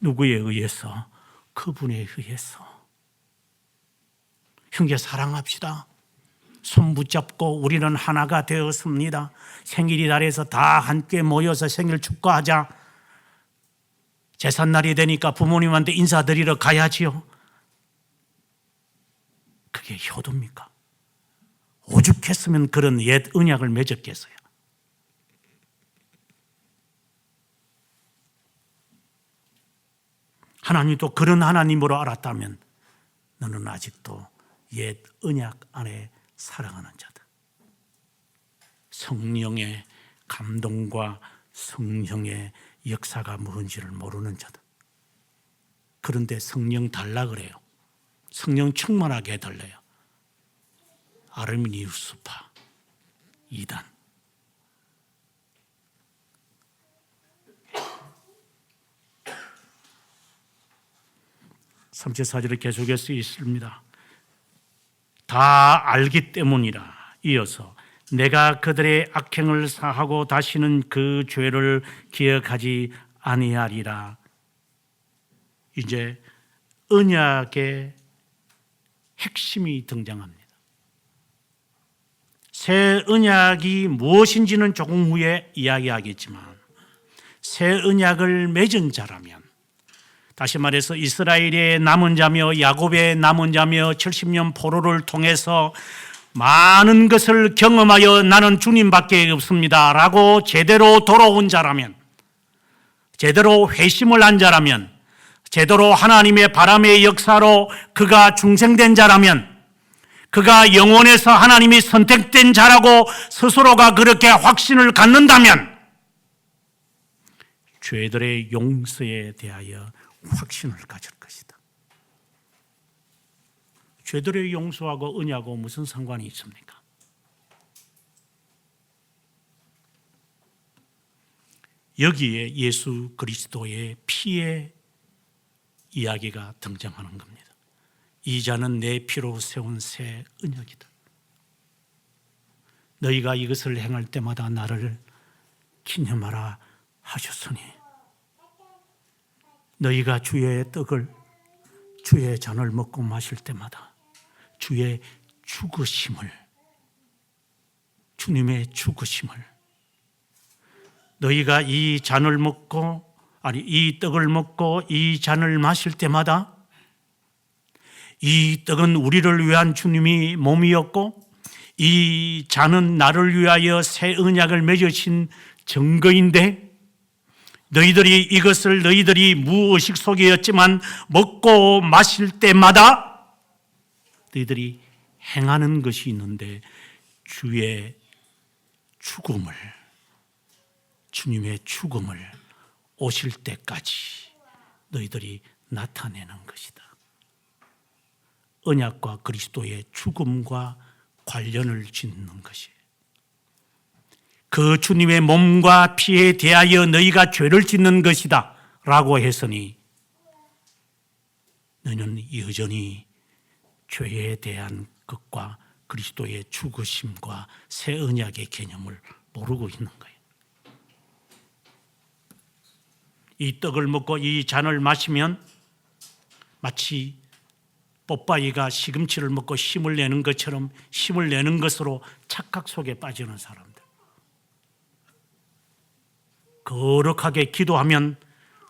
누구에 의해서? 그분에 의해서. 형제 사랑합시다. 손 붙잡고 우리는 하나가 되었습니다. 생일이 날에서 다 함께 모여서 생일 축하하자. 제삿날이 되니까 부모님한테 인사드리러 가야지요. 그게 효도입니까? 오죽했으면 그런 옛 언약을 맺었겠어요. 하나님도 그런 하나님으로 알았다면 너는 아직도 옛 언약 안에 살아가는 자다. 성령의 감동과 성령의 역사가 뭔지를 모르는 자다. 그런데 성령 달라 그래요. 성령 충만하게 해달래요. 아르미니우스파 2단. (34절에) 계속해서 있습니다. 다 알기 때문이라. 이어서 내가 그들의 악행을 사하고 다시는 그 죄를 기억하지 아니하리라. 이제 언약의 핵심이 등장합니다. 새 언약이 무엇인지는 조금 후에 이야기하겠지만 새 언약을 맺은 자라면, 다시 말해서 이스라엘의 남은 자며 야곱의 남은 자며 70년 포로를 통해서 많은 것을 경험하여 나는 주님밖에 없습니다 라고 제대로 돌아온 자라면, 제대로 회심을 한 자라면, 제대로 하나님의 바람의 역사로 그가 중생된 자라면, 그가 영혼에서 하나님이 선택된 자라고 스스로가 그렇게 확신을 갖는다면 죄들의 용서에 대하여 확신을 가질 것이다. 죄들의 용서하고 언약하고 무슨 상관이 있습니까? 여기에 예수 그리스도의 피의 이야기가 등장하는 겁니다. 이 잔은 내 피로 세운 새 언약이다. 너희가 이것을 행할 때마다 나를 기념하라 하셨으니 너희가 주의 떡을 주의 잔을 먹고 마실 때마다 주의 죽으심을, 주님의 죽으심을, 너희가 이 잔을 먹고 이 떡을 먹고 이 잔을 마실 때마다 이 떡은 우리를 위한 주님이 몸이었고 이 잔은 나를 위하여 새 언약을 맺으신 증거인데 너희들이 이것을 너희들이 무의식 속이었지만 먹고 마실 때마다 너희들이 행하는 것이 있는데 주의 죽음을, 주님의 죽음을 오실 때까지 너희들이 나타내는 것이다. 언약과 그리스도의 죽음과 관련을 짓는 것이에요. 그 주님의 몸과 피에 대하여 너희가 죄를 짓는 것이다 라고 했으니 너희는 여전히 죄에 대한 것과 그리스도의 죽으심과 새 언약의 개념을 모르고 있는 거예요. 이 떡을 먹고 이 잔을 마시면 마치 뽀빠이가 시금치를 먹고 힘을 내는 것처럼 힘을 내는 것으로 착각 속에 빠지는 사람들. 거룩하게 기도하면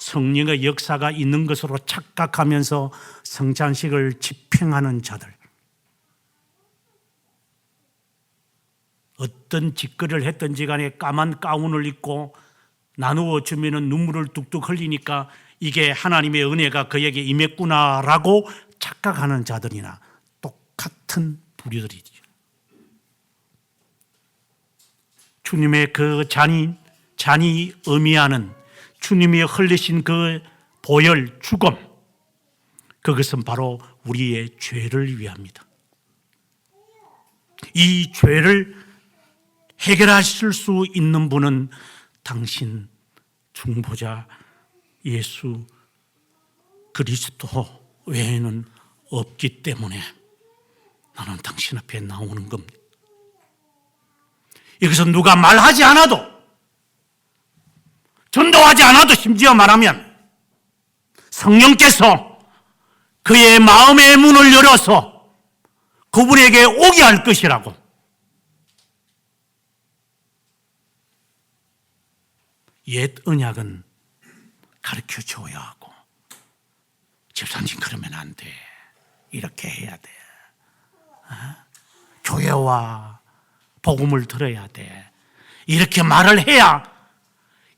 성령의 역사가 있는 것으로 착각하면서 성찬식을 집행하는 자들. 어떤 짓거리를 했든지 간에 까만 가운을 입고 나누어 주면 눈물을 뚝뚝 흘리니까 이게 하나님의 은혜가 그에게 임했구나라고 착각하는 자들이나 똑같은 부류들이죠. 주님의 그 잔이 의미하는 주님이 흘리신 그 보혈, 죽음, 그것은 바로 우리의 죄를 위합니다. 이 죄를 해결하실 수 있는 분은 당신 중보자 예수 그리스도 외에는 없기 때문에 나는 당신 앞에 나오는 겁니다. 여기서 누가 말하지 않아도, 전도하지 않아도 심지어 말하면 성령께서 그의 마음의 문을 열어서 그분에게 오게 할 것이라고. 옛 언약은 가르쳐 줘야 하고, 집사님 그러면 안 돼, 이렇게 해야 돼, 교회와 복음을 들어야 돼, 이렇게 말을 해야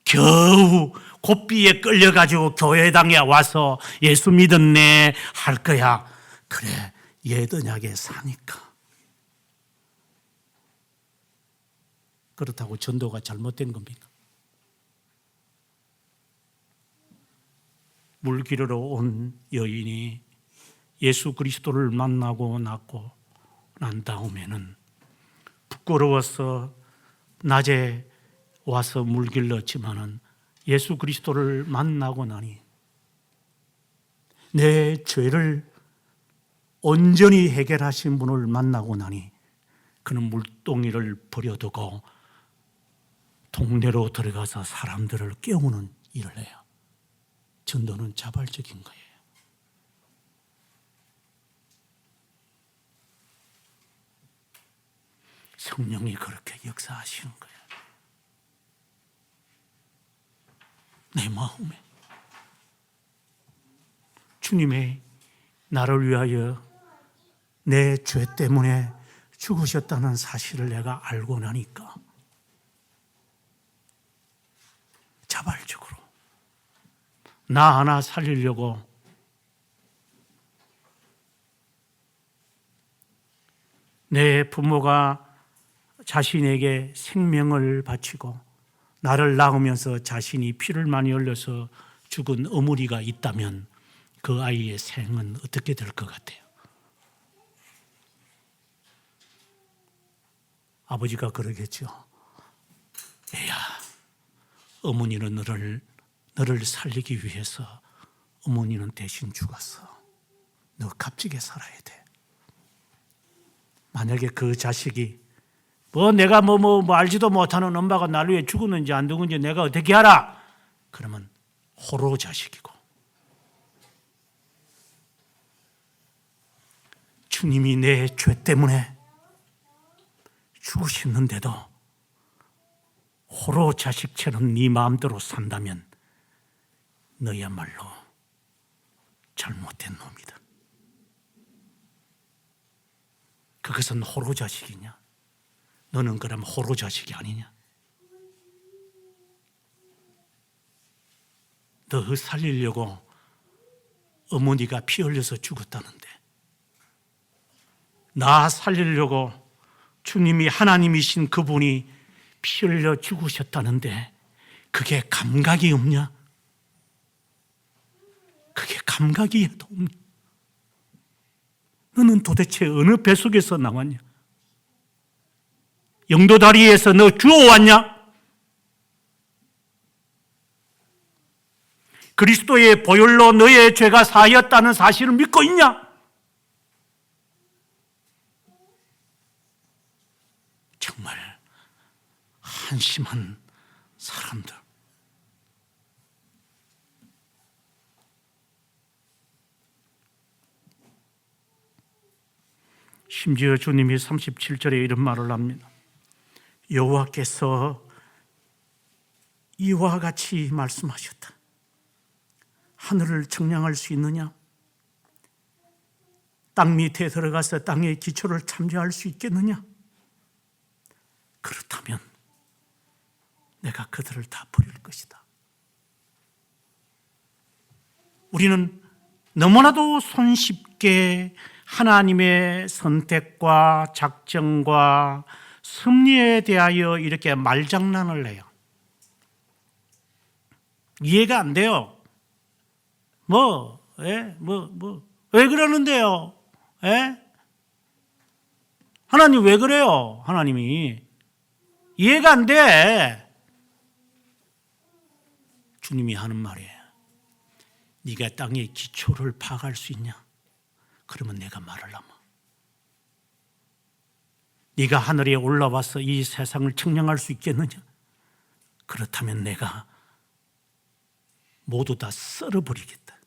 겨우 고삐에 끌려가지고 교회당에 와서 예수 믿었네 할 거야. 그래, 옛 언약에 사니까. 그렇다고 전도가 잘못된 겁니까? 물 기르러 온 여인이 예수 그리스도를 만나고 낳고 난 다음에는 부끄러워서 낮에 와서 물 길렀지만은 예수 그리스도를 만나고 나니 내 죄를 온전히 해결하신 분을 만나고 나니 그는 물동이를 버려두고 동네로 들어가서 사람들을 깨우는 일을 해요. 전도는 자발적인 거예요. 성령이 그렇게 역사하시는 거예요. 내 마음에 주님의 나를 위하여 내 죄 때문에 죽으셨다는 사실을 내가 알고 나니까 자발적으로 나 하나 살리려고 내 부모가 자신에게 생명을 바치고 나를 낳으면서 자신이 피를 많이 흘려서 죽은 어머니가 있다면 그 아이의 생은 어떻게 될 것 같아요? 아버지가 그러겠죠. 애야, 어머니는 너를 살리기 위해서 어머니는 대신 죽었어. 너 값지게 살아야 돼. 만약에 그 자식이 내가 알지도 못하는 엄마가 나를 위해 죽었는지 안 죽었는지 내가 어떻게 알아? 그러면 호로 자식이고, 주님이 내 죄 때문에 죽으셨는데도 호로 자식처럼 네 마음대로 산다면 너야말로 잘못된 놈이다. 그것은 호로 자식이냐? 너는 그럼 호로 자식이 아니냐? 너 살리려고 어머니가 피 흘려서 죽었다는데, 나 살리려고 주님이 하나님이신 그분이 피 흘려 죽으셨다는데 그게 감각이 없냐? 그게 감각이 없냐? 너는 도대체 어느 뱃속에서 나왔냐? 영도다리에서 너 주워왔냐? 그리스도의 보혈로 너의 죄가 사하였다는 사실을 믿고 있냐? 정말 한심한 사람들. 심지어 주님이 37절에 이런 말을 합니다. 여호와께서 이와 같이 말씀하셨다. 하늘을 측량할 수 있느냐? 땅 밑에 들어가서 땅의 기초를 참조할 수 있겠느냐? 그렇다면 내가 그들을 다 버릴 것이다. 우리는 너무나도 손쉽게 하나님의 선택과 작정과 섭리에 대하여 이렇게 말장난을 해요. 이해가 안 돼요. 왜 그러는데요? 하나님 왜 그래요? 하나님이 이해가 안 돼. 주님이 하는 말이에요. 네가 땅의 기초를 파악할 수 있냐? 그러면 내가 말을 하마. 네가 하늘에 올라와서 이 세상을 측량할 수 있겠느냐? 그렇다면 내가 모두 다 썰어버리겠다.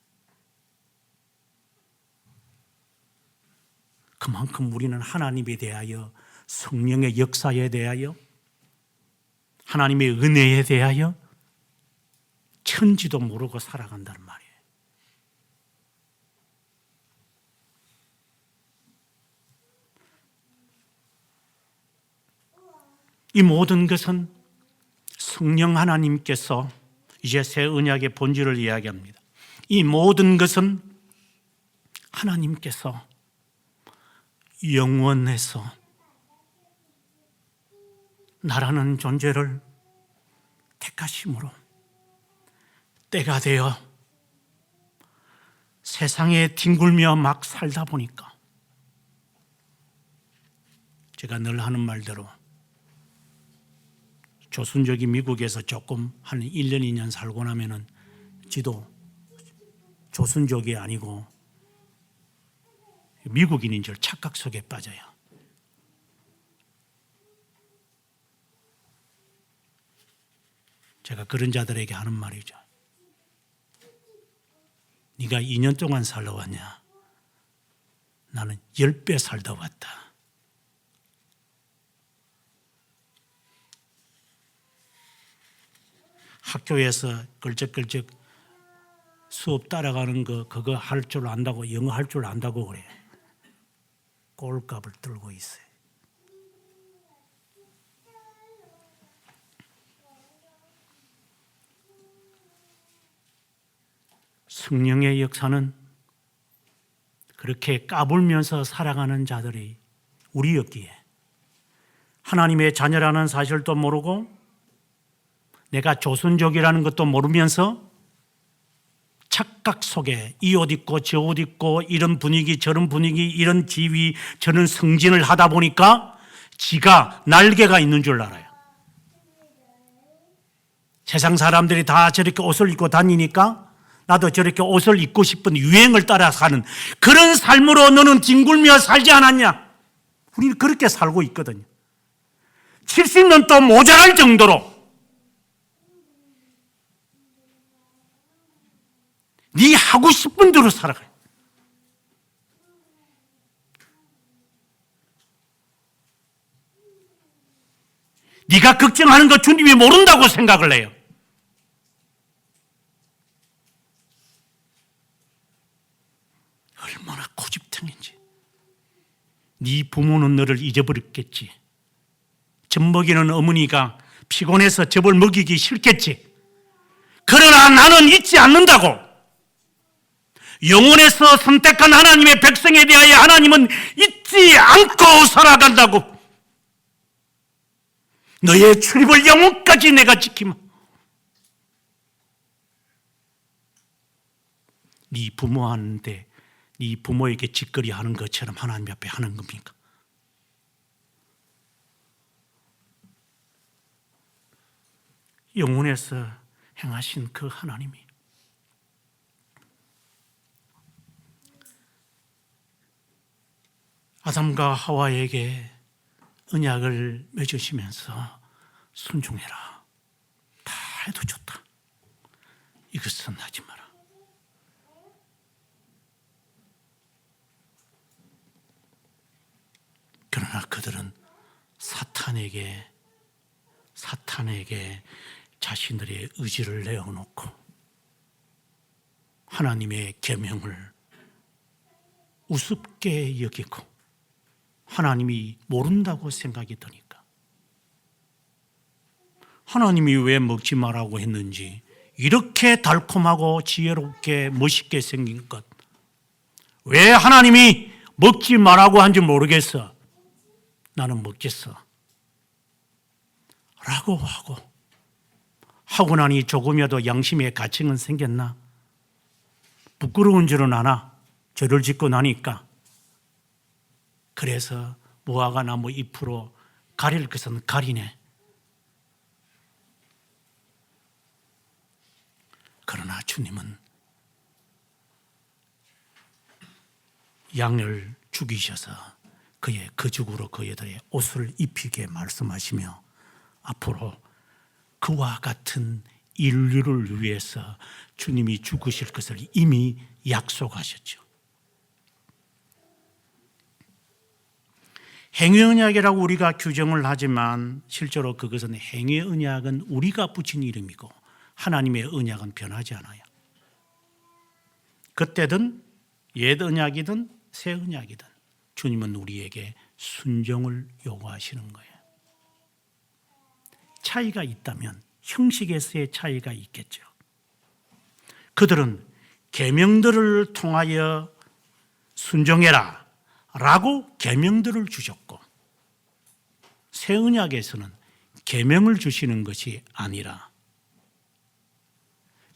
그만큼 우리는 하나님에 대하여, 성령의 역사에 대하여, 하나님의 은혜에 대하여 천지도 모르고 살아간다는 말이에요. 이 모든 것은 성령 하나님께서 이제 새 언약의 본질을 이야기합니다. 이 모든 것은 하나님께서 영원에서 나라는 존재를 택하심으로 때가 되어 세상에 뒹굴며 막 살다 보니까, 제가 늘 하는 말대로 조선족이 미국에서 조금 한 1년, 2년 살고 나면은 지도 조선족이 아니고 미국인인 줄 착각 속에 빠져요. 제가 그런 자들에게 하는 말이죠. 네가 2년 동안 살다 왔냐? 나는 10배 살다 왔다. 학교에서 걸쩍걸쩍 수업 따라가는 거 그거 할 줄 안다고, 영어 할 줄 안다고 그래. 꼴값을 들고 있어요. 성령의 역사는 그렇게 까불면서 살아가는 자들이 우리였기에, 하나님의 자녀라는 사실도 모르고 내가 조선족이라는 것도 모르면서 착각 속에 이 옷 입고 저 옷 입고 이런 분위기 저런 분위기 이런 지위 저런 승진을 하다 보니까 지가 날개가 있는 줄 알아요. 세상 사람들이 다 저렇게 옷을 입고 다니니까 나도 저렇게 옷을 입고 싶은 유행을 따라 사는 그런 삶으로 너는 뒹굴며 살지 않았냐? 우리는 그렇게 살고 있거든요. 70년 또 모자랄 정도로 네 하고 싶은 대로 살아가요. 네가 걱정하는 거 주님이 모른다고 생각을 해요. 얼마나 고집탱인지. 네 부모는 너를 잊어버렸겠지. 젖 먹이는 어머니가 피곤해서 젖을 먹이기 싫겠지. 그러나 나는 잊지 않는다고. 영혼에서 선택한 하나님의 백성에 대하여 하나님은 잊지 않고 살아간다고. 너의 출입을 영혼까지 내가 지키마. 네 부모한테 네 부모에게 짓거리 하는 것처럼 하나님 앞에 하는 겁니까? 영혼에서 행하신 그 하나님이 아담과 하와에게 언약을 맺으시면서 순종해라. 다 해도 좋다. 이것은 하지 마라. 그러나 그들은 사탄에게 자신들의 의지를 내어놓고 하나님의 계명을 우습게 여기고 하나님이 모른다고 생각이 드니까 하나님이 왜 먹지 말라고 했는지 이렇게 달콤하고 지혜롭게 멋있게 생긴 것 왜 하나님이 먹지 말라고 한지 모르겠어. 나는 먹겠어 라고 하고 나니 조금이라도 양심의 가책은 생겼나? 부끄러운 줄은 아나 죄를 짓고 나니까. 그래서 무화과 나무 잎으로 가릴 것은 가리네. 그러나 주님은 양을 죽이셔서 그의 거죽으로 그들의 옷을 입히게 말씀하시며 앞으로 그와 같은 인류를 위해서 주님이 죽으실 것을 이미 약속하셨죠. 행위언약이라고 우리가 규정을 하지만 실제로 그것은 행위언약은 우리가 붙인 이름이고 하나님의 언약은 변하지 않아요. 그때든 옛 언약이든 새 언약이든 주님은 우리에게 순종을 요구하시는 거예요. 차이가 있다면 형식에서의 차이가 있겠죠. 그들은 계명들을 통하여 순종해라 라고 계명들을 주셨고 새 언약에서는 계명을 주시는 것이 아니라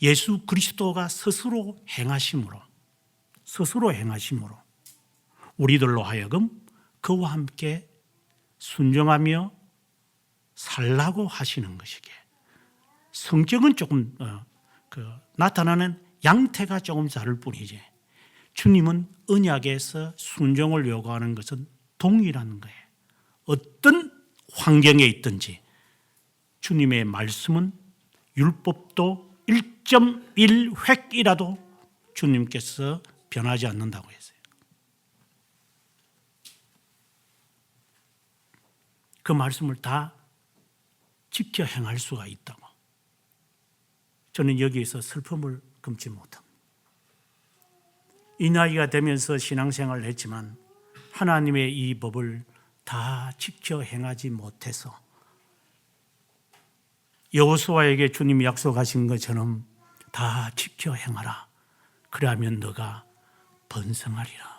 예수 그리스도가 스스로 행하심으로 우리들로 하여금 그와 함께 순종하며 살라고 하시는 것이기에 성격은 조금 나타나는 양태가 조금 다를 뿐이지 주님은 언약에서 순종을 요구하는 것은 동일한 거예요. 어떤 환경에 있든지 주님의 말씀은 율법도 1.1획이라도 주님께서 변하지 않는다고 했어요. 그 말씀을 다 지켜 행할 수가 있다고. 저는 여기에서 슬픔을 금치 못합니다. 이 나이가 되면서 신앙생활을 했지만 하나님의 이 법을 다 지켜 행하지 못해서 여호수아에게 주님이 약속하신 것처럼 다 지켜 행하라. 그러면 너가 번성하리라.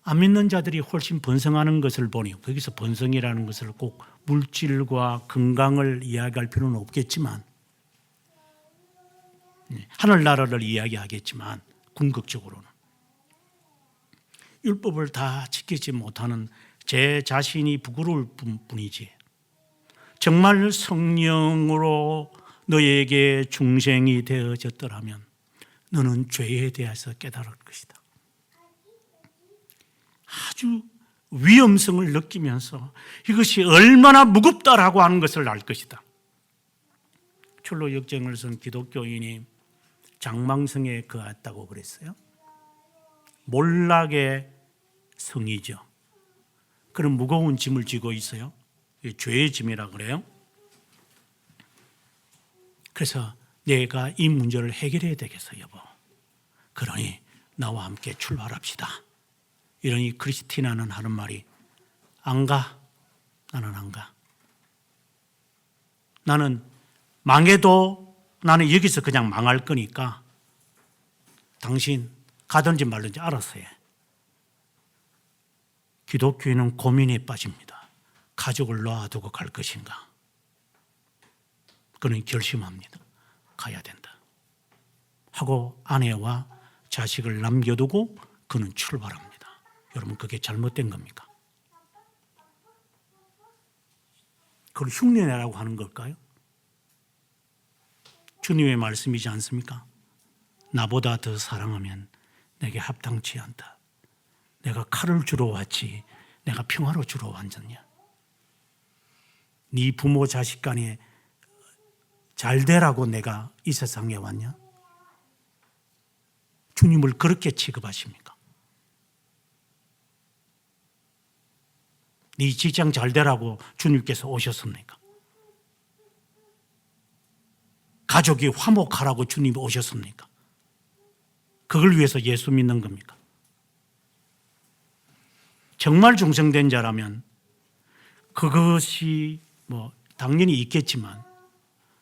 안 믿는 자들이 훨씬 번성하는 것을 보니 거기서 번성이라는 것을 꼭 물질과 건강을 이야기할 필요는 없겠지만 하늘나라를 이야기하겠지만 궁극적으로는 율법을 다 지키지 못하는 제 자신이 부끄러울 뿐이지 정말 성령으로 너에게 중생이 되어졌더라면 너는 죄에 대해서 깨달을 것이다. 아주 위험성을 느끼면서 이것이 얼마나 무겁다라고 하는 것을 알 것이다. 철로 역정을 쓴 기독교인이 장망성에 거했다고 그랬어요. 몰락의 성이죠. 그런 무거운 짐을 지고 있어요. 죄의 짐이라 그래요. 그래서 내가 이 문제를 해결해야 되겠어, 여보. 그러니 나와 함께 출발합시다. 이러니 크리스티나는 하는 말이, 안 가. 나는 안 가. 나는 망해도 나는 여기서 그냥 망할 거니까 당신 가든지 말든지 알아서 해. 기독교인은 고민에 빠집니다. 가족을 놔두고 갈 것인가? 그는 결심합니다. 가야 된다. 하고 아내와 자식을 남겨두고 그는 출발합니다. 여러분, 그게 잘못된 겁니까? 그걸 흉내내라고 하는 걸까요? 주님의 말씀이지 않습니까? 나보다 더 사랑하면 내게 합당치 않다. 내가 칼을 주러 왔지 내가 평화로 주러 왔느냐? 네 부모 자식 간에 잘 되라고 내가 이 세상에 왔냐? 주님을 그렇게 취급하십니까? 네 직장 잘 되라고 주님께서 오셨습니까? 가족이 화목하라고 주님이 오셨습니까? 그걸 위해서 예수 믿는 겁니까? 정말 중생된 자라면 그것이 당연히 있겠지만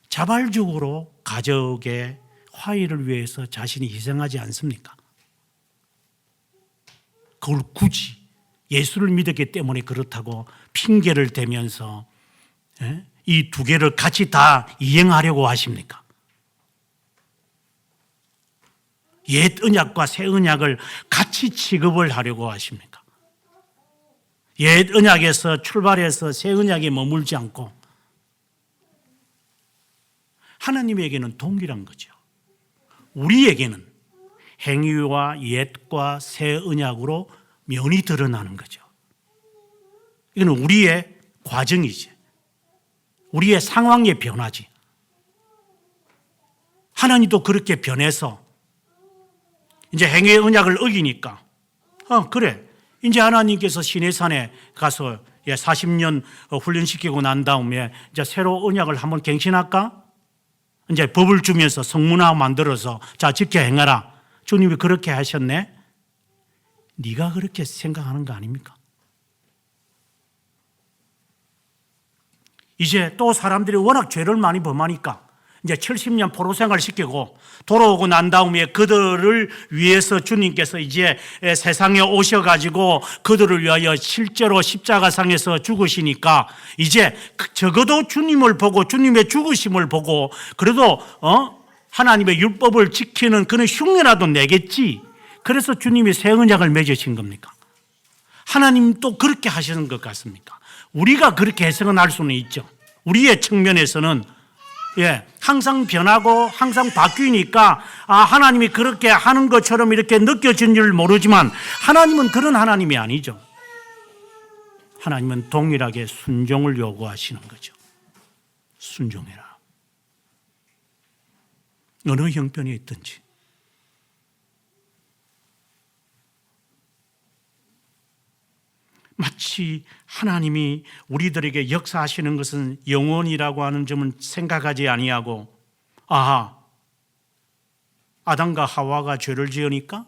자발적으로 가족의 화해를 위해서 자신이 희생하지 않습니까? 그걸 굳이 예수를 믿었기 때문에 그렇다고 핑계를 대면서 이 두 개를 같이 다 이행하려고 하십니까? 옛 언약과 새 언약을 같이 취급을 하려고 하십니까? 옛 언약에서 출발해서 새 언약에 머물지 않고 하나님에게는 동일한 거죠. 우리에게는 행위와 옛과 새 언약으로 면이 드러나는 거죠. 이거는 우리의 과정이지. 우리의 상황의 변화지. 하나님도 그렇게 변해서 이제 행위의 언약을 어기니까 그래. 이제 하나님께서 시내산에 가서 40년 훈련시키고 난 다음에 이제 새로 언약을 한번 갱신할까? 이제 법을 주면서 성문화 만들어서 자, 지켜 행하라. 주님이 그렇게 하셨네. 네가 그렇게 생각하는 거 아닙니까? 이제 또 사람들이 워낙 죄를 많이 범하니까 이제 70년 포로 생활 시키고 돌아오고 난 다음에 그들을 위해서 주님께서 이제 세상에 오셔가지고 그들을 위하여 실제로 십자가상에서 죽으시니까 이제 적어도 주님을 보고 주님의 죽으심을 보고 그래도 하나님의 율법을 지키는 그런 흉내라도 내겠지. 그래서 주님이 새 언약을 맺으신 겁니까? 하나님 또 그렇게 하시는 것 같습니까? 우리가 그렇게 해석은 할 수는 있죠. 우리의 측면에서는 항상 변하고 항상 바뀌니까 하나님이 그렇게 하는 것처럼 이렇게 느껴진 줄 모르지만 하나님은 그런 하나님이 아니죠. 하나님은 동일하게 순종을 요구하시는 거죠. 순종해라. 어느 형편에 있든지. 마치 하나님이 우리들에게 역사하시는 것은 영원이라고 하는 점은 생각하지 아니하고 아담과 하와가 죄를 지으니까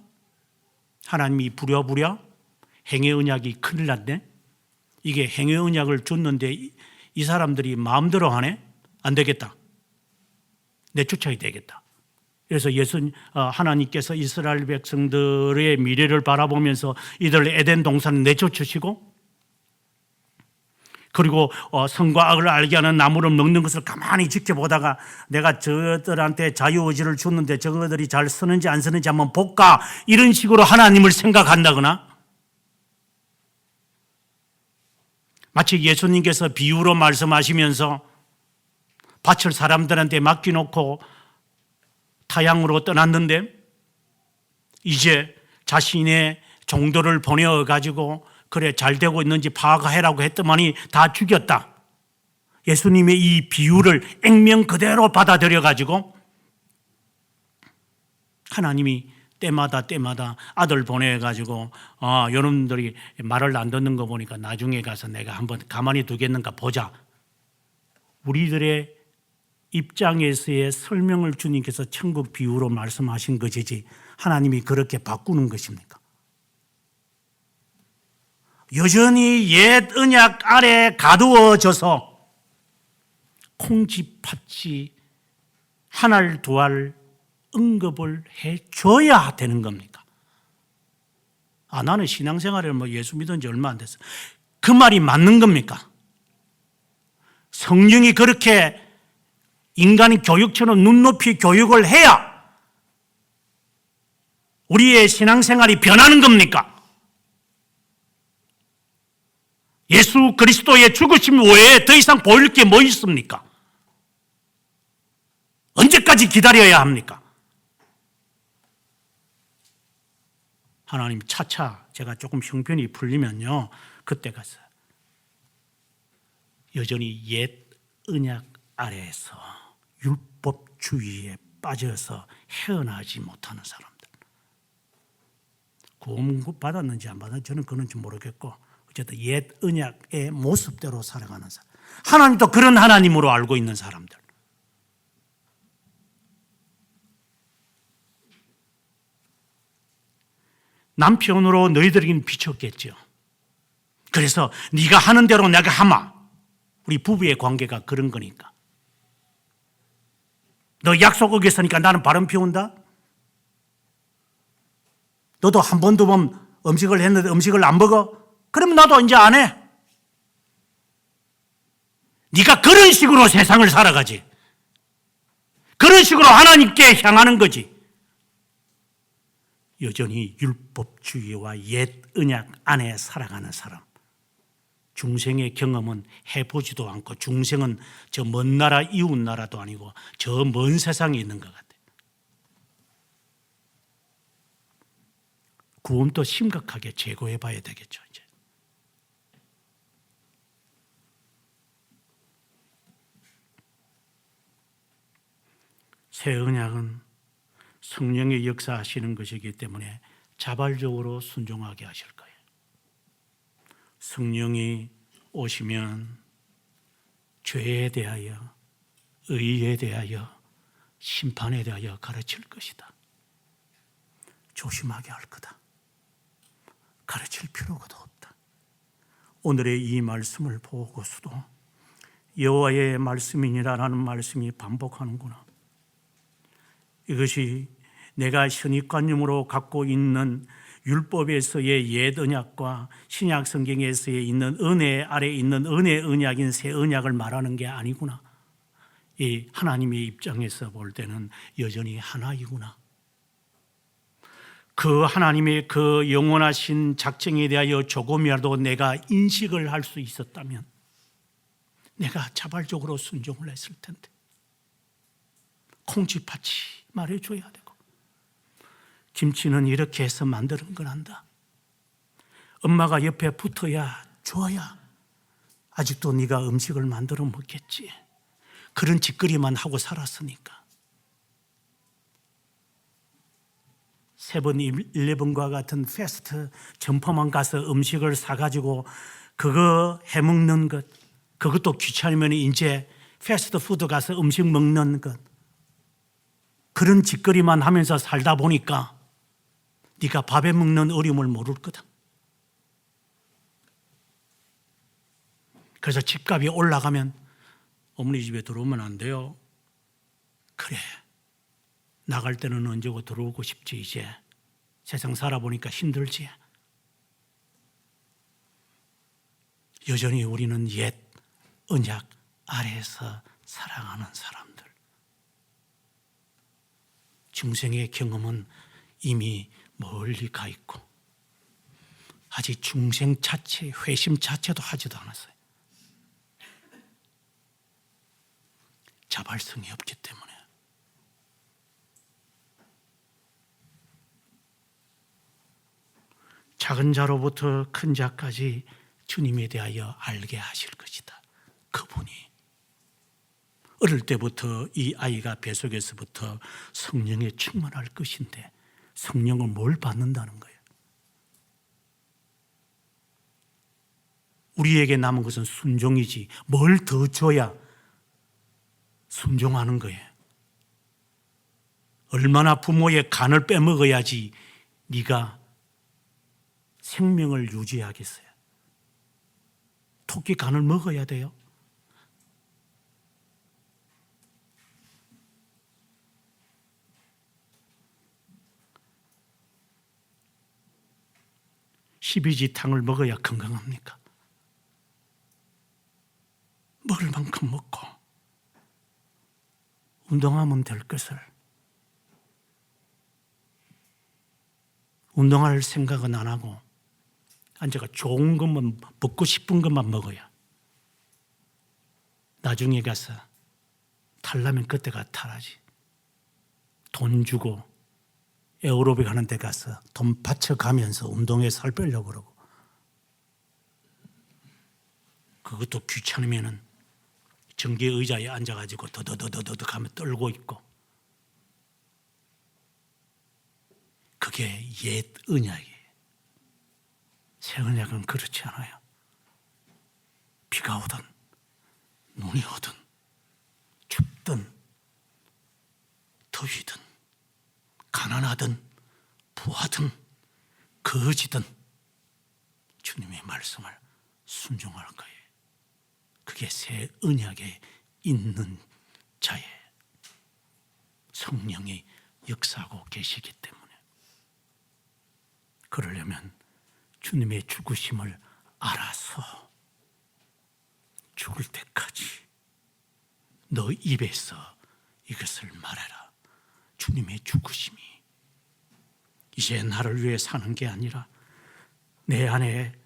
하나님이 부랴부랴 행의 언약이 큰일 났네. 이게 행의 언약을 줬는데 이 사람들이 마음대로 하네. 안 되겠다. 내쫓아야 되겠다. 그래서 하나님께서 이스라엘 백성들의 미래를 바라보면서 이들 에덴 동산을 내쫓으시고 그리고 선과 악을 알게 하는 나무를 먹는 것을 가만히 지켜보다가 내가 저들한테 자유의지를 줬는데 저들이 잘 쓰는지 안 쓰는지 한번 볼까 이런 식으로 하나님을 생각한다거나 마치 예수님께서 비유로 말씀하시면서 밭을 사람들한테 맡겨놓고 타향으로 떠났는데 이제 자신의 종들을 보내어 가지고 그래 잘 되고 있는지 파악해라고 했더니 다 죽였다. 예수님의 이 비유를 액면 그대로 받아들여 가지고 하나님이 때마다 아들 보내 가지고 여러분들이 말을 안 듣는 거 보니까 나중에 가서 내가 한번 가만히 두겠는가 보자. 우리들의 입장에서의 설명을 주님께서 천국 비유로 말씀하신 것이지 하나님이 그렇게 바꾸는 것입니까? 여전히 옛 언약 아래 가두어져서 콩쥐팥이 한 알 두 알 응급을 해줘야 되는 겁니까? 나는 신앙생활을 예수 믿은 지 얼마 안 됐어. 그 말이 맞는 겁니까? 성령이 그렇게 인간의 교육처럼 눈높이 교육을 해야 우리의 신앙생활이 변하는 겁니까? 예수 그리스도의 죽으심 외에 더 이상 보일 게 뭐 있습니까? 언제까지 기다려야 합니까? 하나님 차차 제가 조금 형편이 풀리면요, 그때 가서 여전히 옛 언약 아래에서 율법주의에 빠져서 헤어나지 못하는 사람들, 구원 받았는지 안 받았는지 저는 그런지 모르겠고 어쨌든 옛 언약의 모습대로 살아가는 사람, 하나님도 그런 하나님으로 알고 있는 사람들, 남편으로 너희들에게는 비쳤겠죠. 그래서 네가 하는 대로 내가 하마. 우리 부부의 관계가 그런 거니까. 너 약속 어겼으니까 나는 바람 피운다? 너도 한 번, 두 번 음식을 했는데 음식을 안 먹어? 그럼 나도 이제 안 해. 네가 그런 식으로 세상을 살아가지. 그런 식으로 하나님께 향하는 거지. 여전히 율법주의와 옛 언약 안에 살아가는 사람, 중생의 경험은 해보지도 않고 중생은 저 먼 나라 이웃 나라도 아니고 저 먼 세상에 있는 것 같아요. 구원도 심각하게 제거해 봐야 되겠죠. 이제 새 언약은 성령의 역사하시는 것이기 때문에 자발적으로 순종하게 하실 거예요. 성령이 오시면 죄에 대하여, 의에 대하여, 심판에 대하여 가르칠 것이다. 조심하게 할 거다. 가르칠 필요가 없다. 오늘의 이 말씀을 보고서도 여호와의 말씀이니라라는 말씀이 반복하는구나. 이것이 내가 선입관념으로 갖고 있는 율법에서의 옛 언약과 신약 성경에서의 있는 은혜 아래 있는 은혜 언약인 새 언약을 말하는 게 아니구나. 이 하나님의 입장에서 볼 때는 여전히 하나이구나. 그 하나님의 그 영원하신 작정에 대하여 조금이라도 내가 인식을 할 수 있었다면 내가 자발적으로 순종을 했을 텐데, 콩쥐팥이 말해줘야 되고, 김치는 이렇게 해서 만드는 거란다. 엄마가 옆에 붙어야 줘야 아직도 네가 음식을 만들어 먹겠지. 그런 짓거리만 하고 살았으니까. 세븐일레븐과 같은 패스트 점포만 가서 음식을 사가지고 그거 해먹는 것, 그것도 귀찮으면 이제 패스트푸드 가서 음식 먹는 것, 그런 짓거리만 하면서 살다 보니까 네가 밥에 먹는 어려움을 모를 거다. 그래서 집값이 올라가면 어머니 집에 들어오면 안 돼요. 그래, 나갈 때는 언제고 들어오고 싶지. 이제 세상 살아보니까 힘들지. 여전히 우리는 옛 언약 아래에서 살아가는 사람들. 중생의 경험은 이미 멀리 가 있고 아직 중생 자체, 회심 자체도 하지도 않았어요. 자발성이 없기 때문에. 작은 자로부터 큰 자까지 주님에 대하여 알게 하실 것이다. 그분이 어릴 때부터 이 아이가 뱃속에서부터 성령에 충만할 것인데 성령을 뭘 받는다는 거예요? 우리에게 남은 것은 순종이지 뭘 더 줘야 순종하는 거예요. 얼마나 부모의 간을 빼먹어야지 네가 생명을 유지하겠어요? 토끼 간을 먹어야 돼요? 십이지탕을 먹어야 건강합니까? 먹을 만큼 먹고 운동하면 될 것을 운동할 생각은 안 하고 앉아가 좋은 것만 먹고 싶은 것만 먹어야 나중에 가서 탈라면 그때가 탈하지. 돈 주고 에어로빅 하는 데 가서 돈 바쳐가면서 운동에 살 빼려고 그러고 그것도 귀찮으면은 전기 의자에 앉아가지고 더더더더더 하면 떨고 있고 그게 옛 언약이에요. 새 언약은 그렇지 않아요. 비가 오든 눈이 오든 춥든 더위든 가난하든 부하든 거지든 주님의 말씀을 순종할 거예요. 그게 새 언약에 있는 자의 성령이 역사하고 계시기 때문에 그러려면 주님의 죽으심을 알아서 죽을 때까지 너 입에서 이것을 말해라. 주님의 죽으심이 이제 나를 위해 사는 게 아니라 내 안에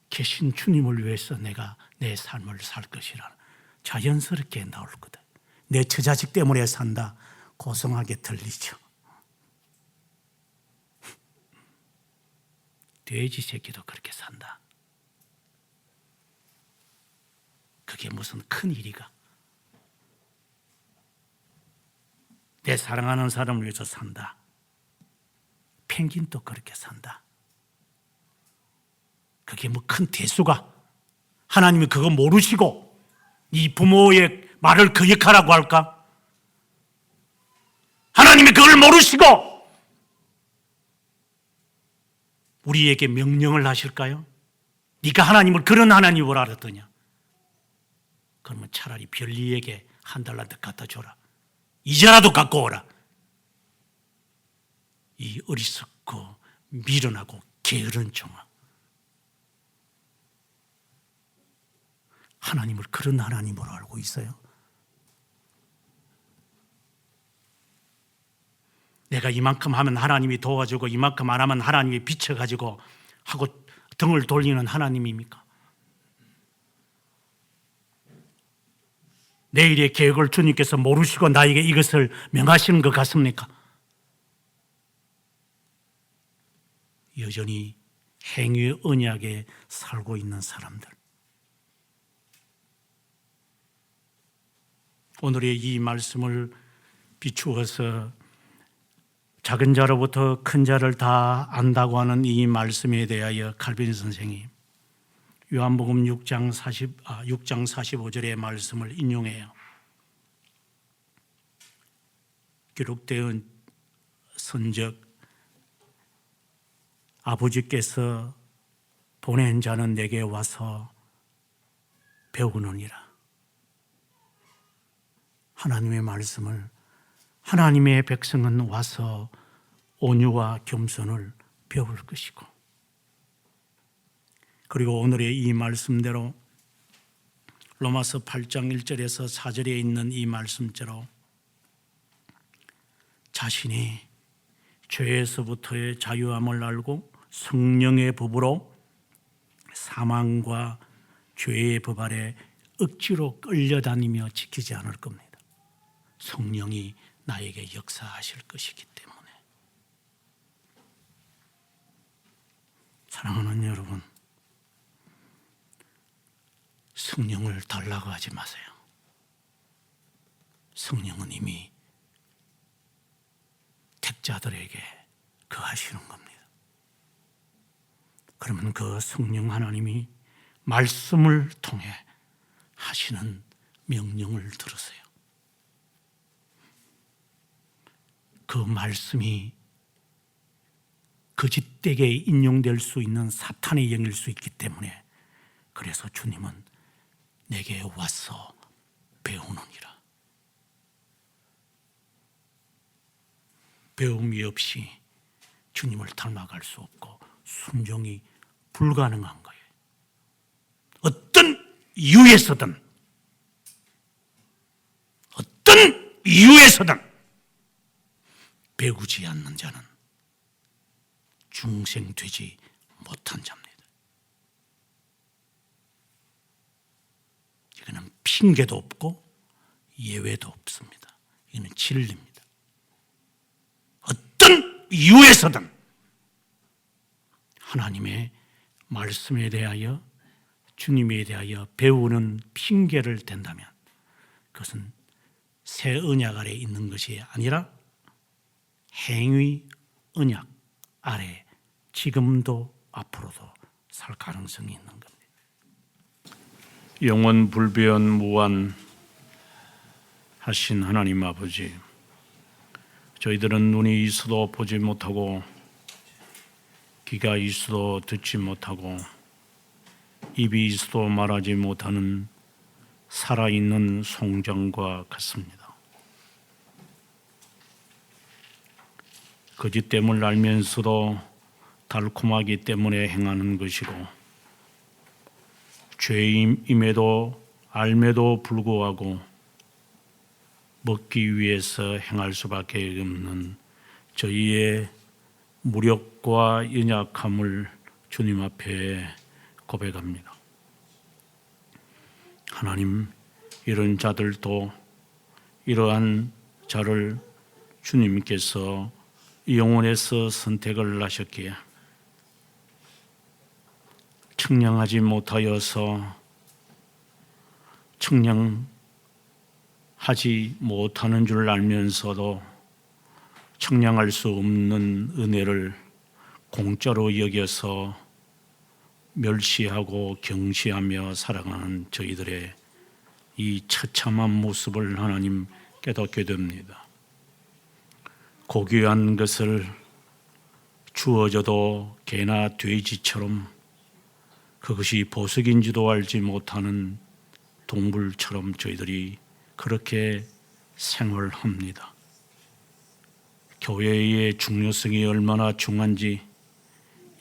계신 주님을 위해서 내가 내 삶을 살 것이라 자연스럽게 나올 거다. 내 처자식 때문에 산다. 고성하게 들리죠. 돼지 새끼도 그렇게 산다. 그게 무슨 큰 일이가. 내 사랑하는 사람을 위해서 산다. 펭귄도 그렇게 산다. 그게 뭐 큰 대수가. 하나님이 그거 모르시고 이 부모의 말을 거역하라고 할까? 하나님이 그걸 모르시고 우리에게 명령을 하실까요? 네가 하나님을 그런 하나님으로 알았더냐? 그러면 차라리 별리에게 $1 갖다 줘라. 이제라도 갖고 오라. 이 어리석고 미련하고 게으른 종아. 하나님을 그런 하나님으로 알고 있어요? 내가 이만큼 하면 하나님이 도와주고 이만큼 안 하면 하나님이 비춰가지고 하고 등을 돌리는 하나님입니까? 내일의 계획을 주님께서 모르시고 나에게 이것을 명하시는 것 같습니까? 여전히 행위의 언약에 살고 있는 사람들. 오늘의 이 말씀을 비추어서 작은 자로부터 큰 자를 다 안다고 하는 이 말씀에 대하여 칼빈 선생이 요한복음 6장 45절의 말씀을 인용해요. 기록된 선적 아버지께서 보낸 자는 내게 와서 배우느니라. 하나님의 말씀을 하나님의 백성은 와서 온유와 겸손을 배울 것이고 그리고 오늘의 이 말씀대로 로마서 8장 1절에서 4절에 있는 이 말씀대로 자신이 죄에서부터의 자유함을 알고 성령의 법으로 사망과 죄의 법 아래 억지로 끌려다니며 지키지 않을 겁니다. 성령이 나에게 역사하실 것이기 때문에. 사랑하는 여러분, 성령을 달라고 하지 마세요. 성령은 이미 택자들에게 거하시는 겁니다. 그러면 그 성령 하나님이 말씀을 통해 하시는 명령을 들으세요. 그 말씀이 거짓되게 인용될 수 있는 사탄의 영일 수 있기 때문에, 그래서 주님은 내게 와서 배우느니라. 배움이 없이 주님을 닮아갈 수 없고 순종이 불가능한 거예요. 어떤 이유에서든 배우지 않는 자는 중생되지 못한 자입니다. 이거는 핑계도 없고 예외도 없습니다. 이거는 진리입니다. 어떤 이유에서든 하나님의 말씀에 대하여, 주님에 대하여 배우는 핑계를 댄다면 그것은 새 언약 아래 있는 것이 아니라 행위 언약 아래 지금도 앞으로도 살 가능성이 있는 겁니다. 영원 불변 무한 하신 하나님 아버지, 저희들은 눈이 있어도 보지 못하고 귀가 있어도 듣지 못하고 입이 있어도 말하지 못하는 살아있는 송장과 같습니다. 거짓됨을 알면서도 달콤하기 때문에 행하는 것이고, 죄임에도 알매도 불구하고 먹기 위해서 행할 수밖에 없는 저희의 무력과 연약함을 주님 앞에 고백합니다. 하나님, 이런 자들도 이러한 자를 주님께서 영혼에서 선택을 하셨기에 청량하지 못하여서 청량하지 못하는 줄 알면서도 청량할 수 없는 은혜를 공짜로 여겨서 멸시하고 경시하며 살아가는 저희들의 이 처참한 모습을 하나님 깨닫게 됩니다. 고귀한 것을 주어져도 개나 돼지처럼, 그것이 보석인지도 알지 못하는 동물처럼 저희들이 그렇게 생활합니다. 교회의 중요성이 얼마나 중요한지,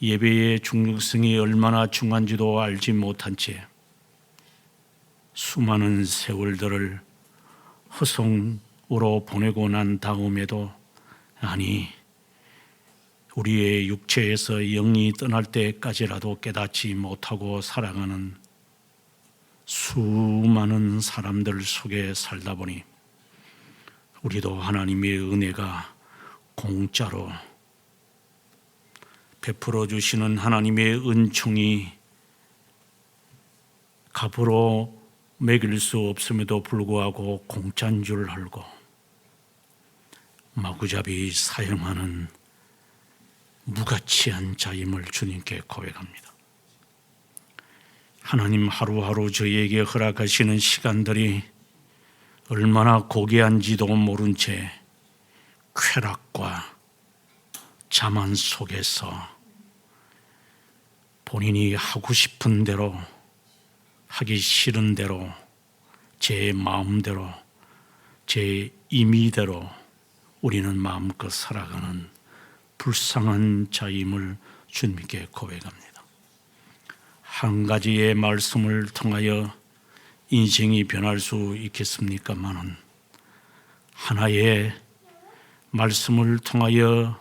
예배의 중요성이 얼마나 중요한지도 알지 못한 채 수많은 세월들을 허송으로 보내고 난 다음에도, 아니, 우리의 육체에서 영이 떠날 때까지라도 깨닫지 못하고 살아가는 수많은 사람들 속에 살다 보니 우리도 하나님의 은혜가 공짜로 베풀어 주시는 하나님의 은총이 값으로 매길 수 없음에도 불구하고 공짜인 줄 알고 마구잡이 사용하는 무가치한 자임을 주님께 고백합니다. 하나님, 하루하루 저희에게 허락하시는 시간들이 얼마나 고귀한지도 모른 채 쾌락과 자만 속에서 본인이 하고 싶은 대로, 하기 싫은 대로, 제 마음대로, 제 임의대로 우리는 마음껏 살아가는 불쌍한 자임을 주님께 고백합니다. 한 가지의 말씀을 통하여 인생이 변할 수 있겠습니까마는, 하나의 말씀을 통하여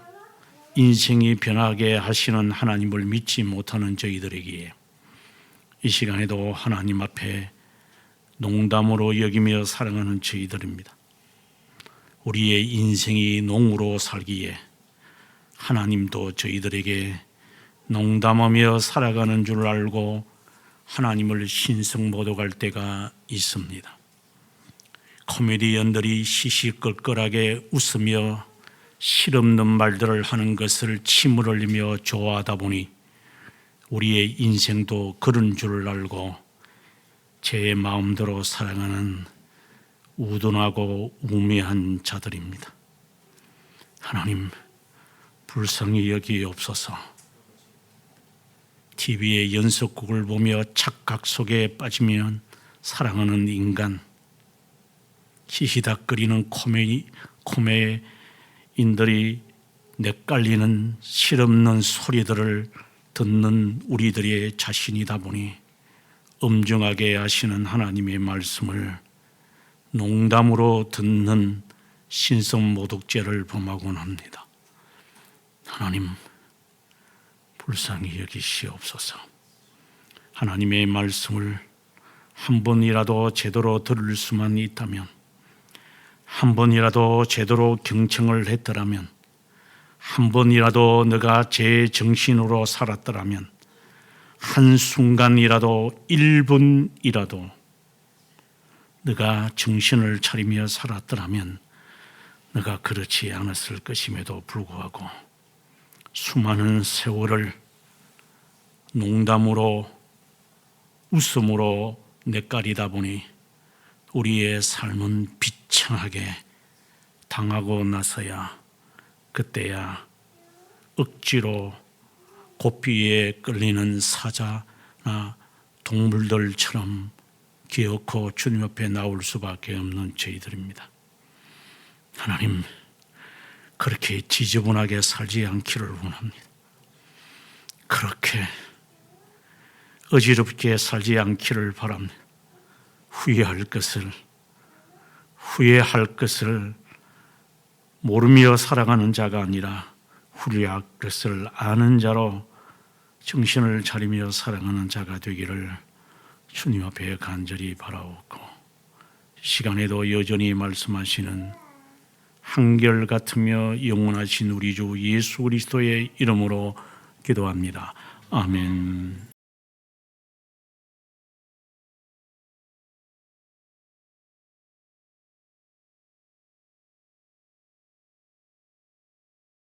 인생이 변하게 하시는 하나님을 믿지 못하는 저희들에게 이 시간에도 하나님 앞에 농담으로 여기며 살아가는 저희들입니다. 우리의 인생이 농으로 살기에 하나님도 저희들에게 농담하며 살아가는 줄 알고 하나님을 신성모독할 때가 있습니다. 코미디언들이 시시껄껄하게 웃으며 실없는 말들을 하는 것을 침을 흘리며 좋아하다 보니 우리의 인생도 그런 줄 알고 제 마음대로 살아가는 우둔하고 우매한 자들입니다. 하나님, 불쌍히 여기옵소서. TV의 연속극을 보며 착각 속에 빠지면 사랑하는 인간, 히히닥거리는 코미인들이 낯갈리는 실없는 소리들을 듣는 우리들의 자신이다 보니 엄중하게 하시는 하나님의 말씀을 농담으로 듣는 신성모독죄를 범하곤 합니다. 하나님, 불쌍히 여기시옵소서. 하나님의 말씀을 한 번이라도 제대로 들을 수만 있다면, 한 번이라도 제대로 경청을 했더라면, 한 번이라도 내가 제 정신으로 살았더라면, 한순간이라도 1분이라도 내가 정신을 차리며 살았더라면 내가 그렇지 않았을 것임에도 불구하고 수많은 세월을 농담으로 웃음으로 낯가리다 보니 우리의 삶은 비참하게 당하고 나서야 그때야 억지로 고삐에 끌리는 사자나 동물들처럼 기어코 주님 앞에 나올 수밖에 없는 저희들입니다. 하나님, 그렇게 지저분하게 살지 않기를 원합니다. 그렇게 어지럽게 살지 않기를 바랍니다. 후회할 것을 모르며 살아가는 자가 아니라 후회할 것을 아는 자로 정신을 차리며 살아가는 자가 되기를 주님 앞에 간절히 바라옵고, 시간에도 여전히 말씀하시는 한결같으며 영원하신 우리 주 예수 그리스도의 이름으로 기도합니다. 아멘.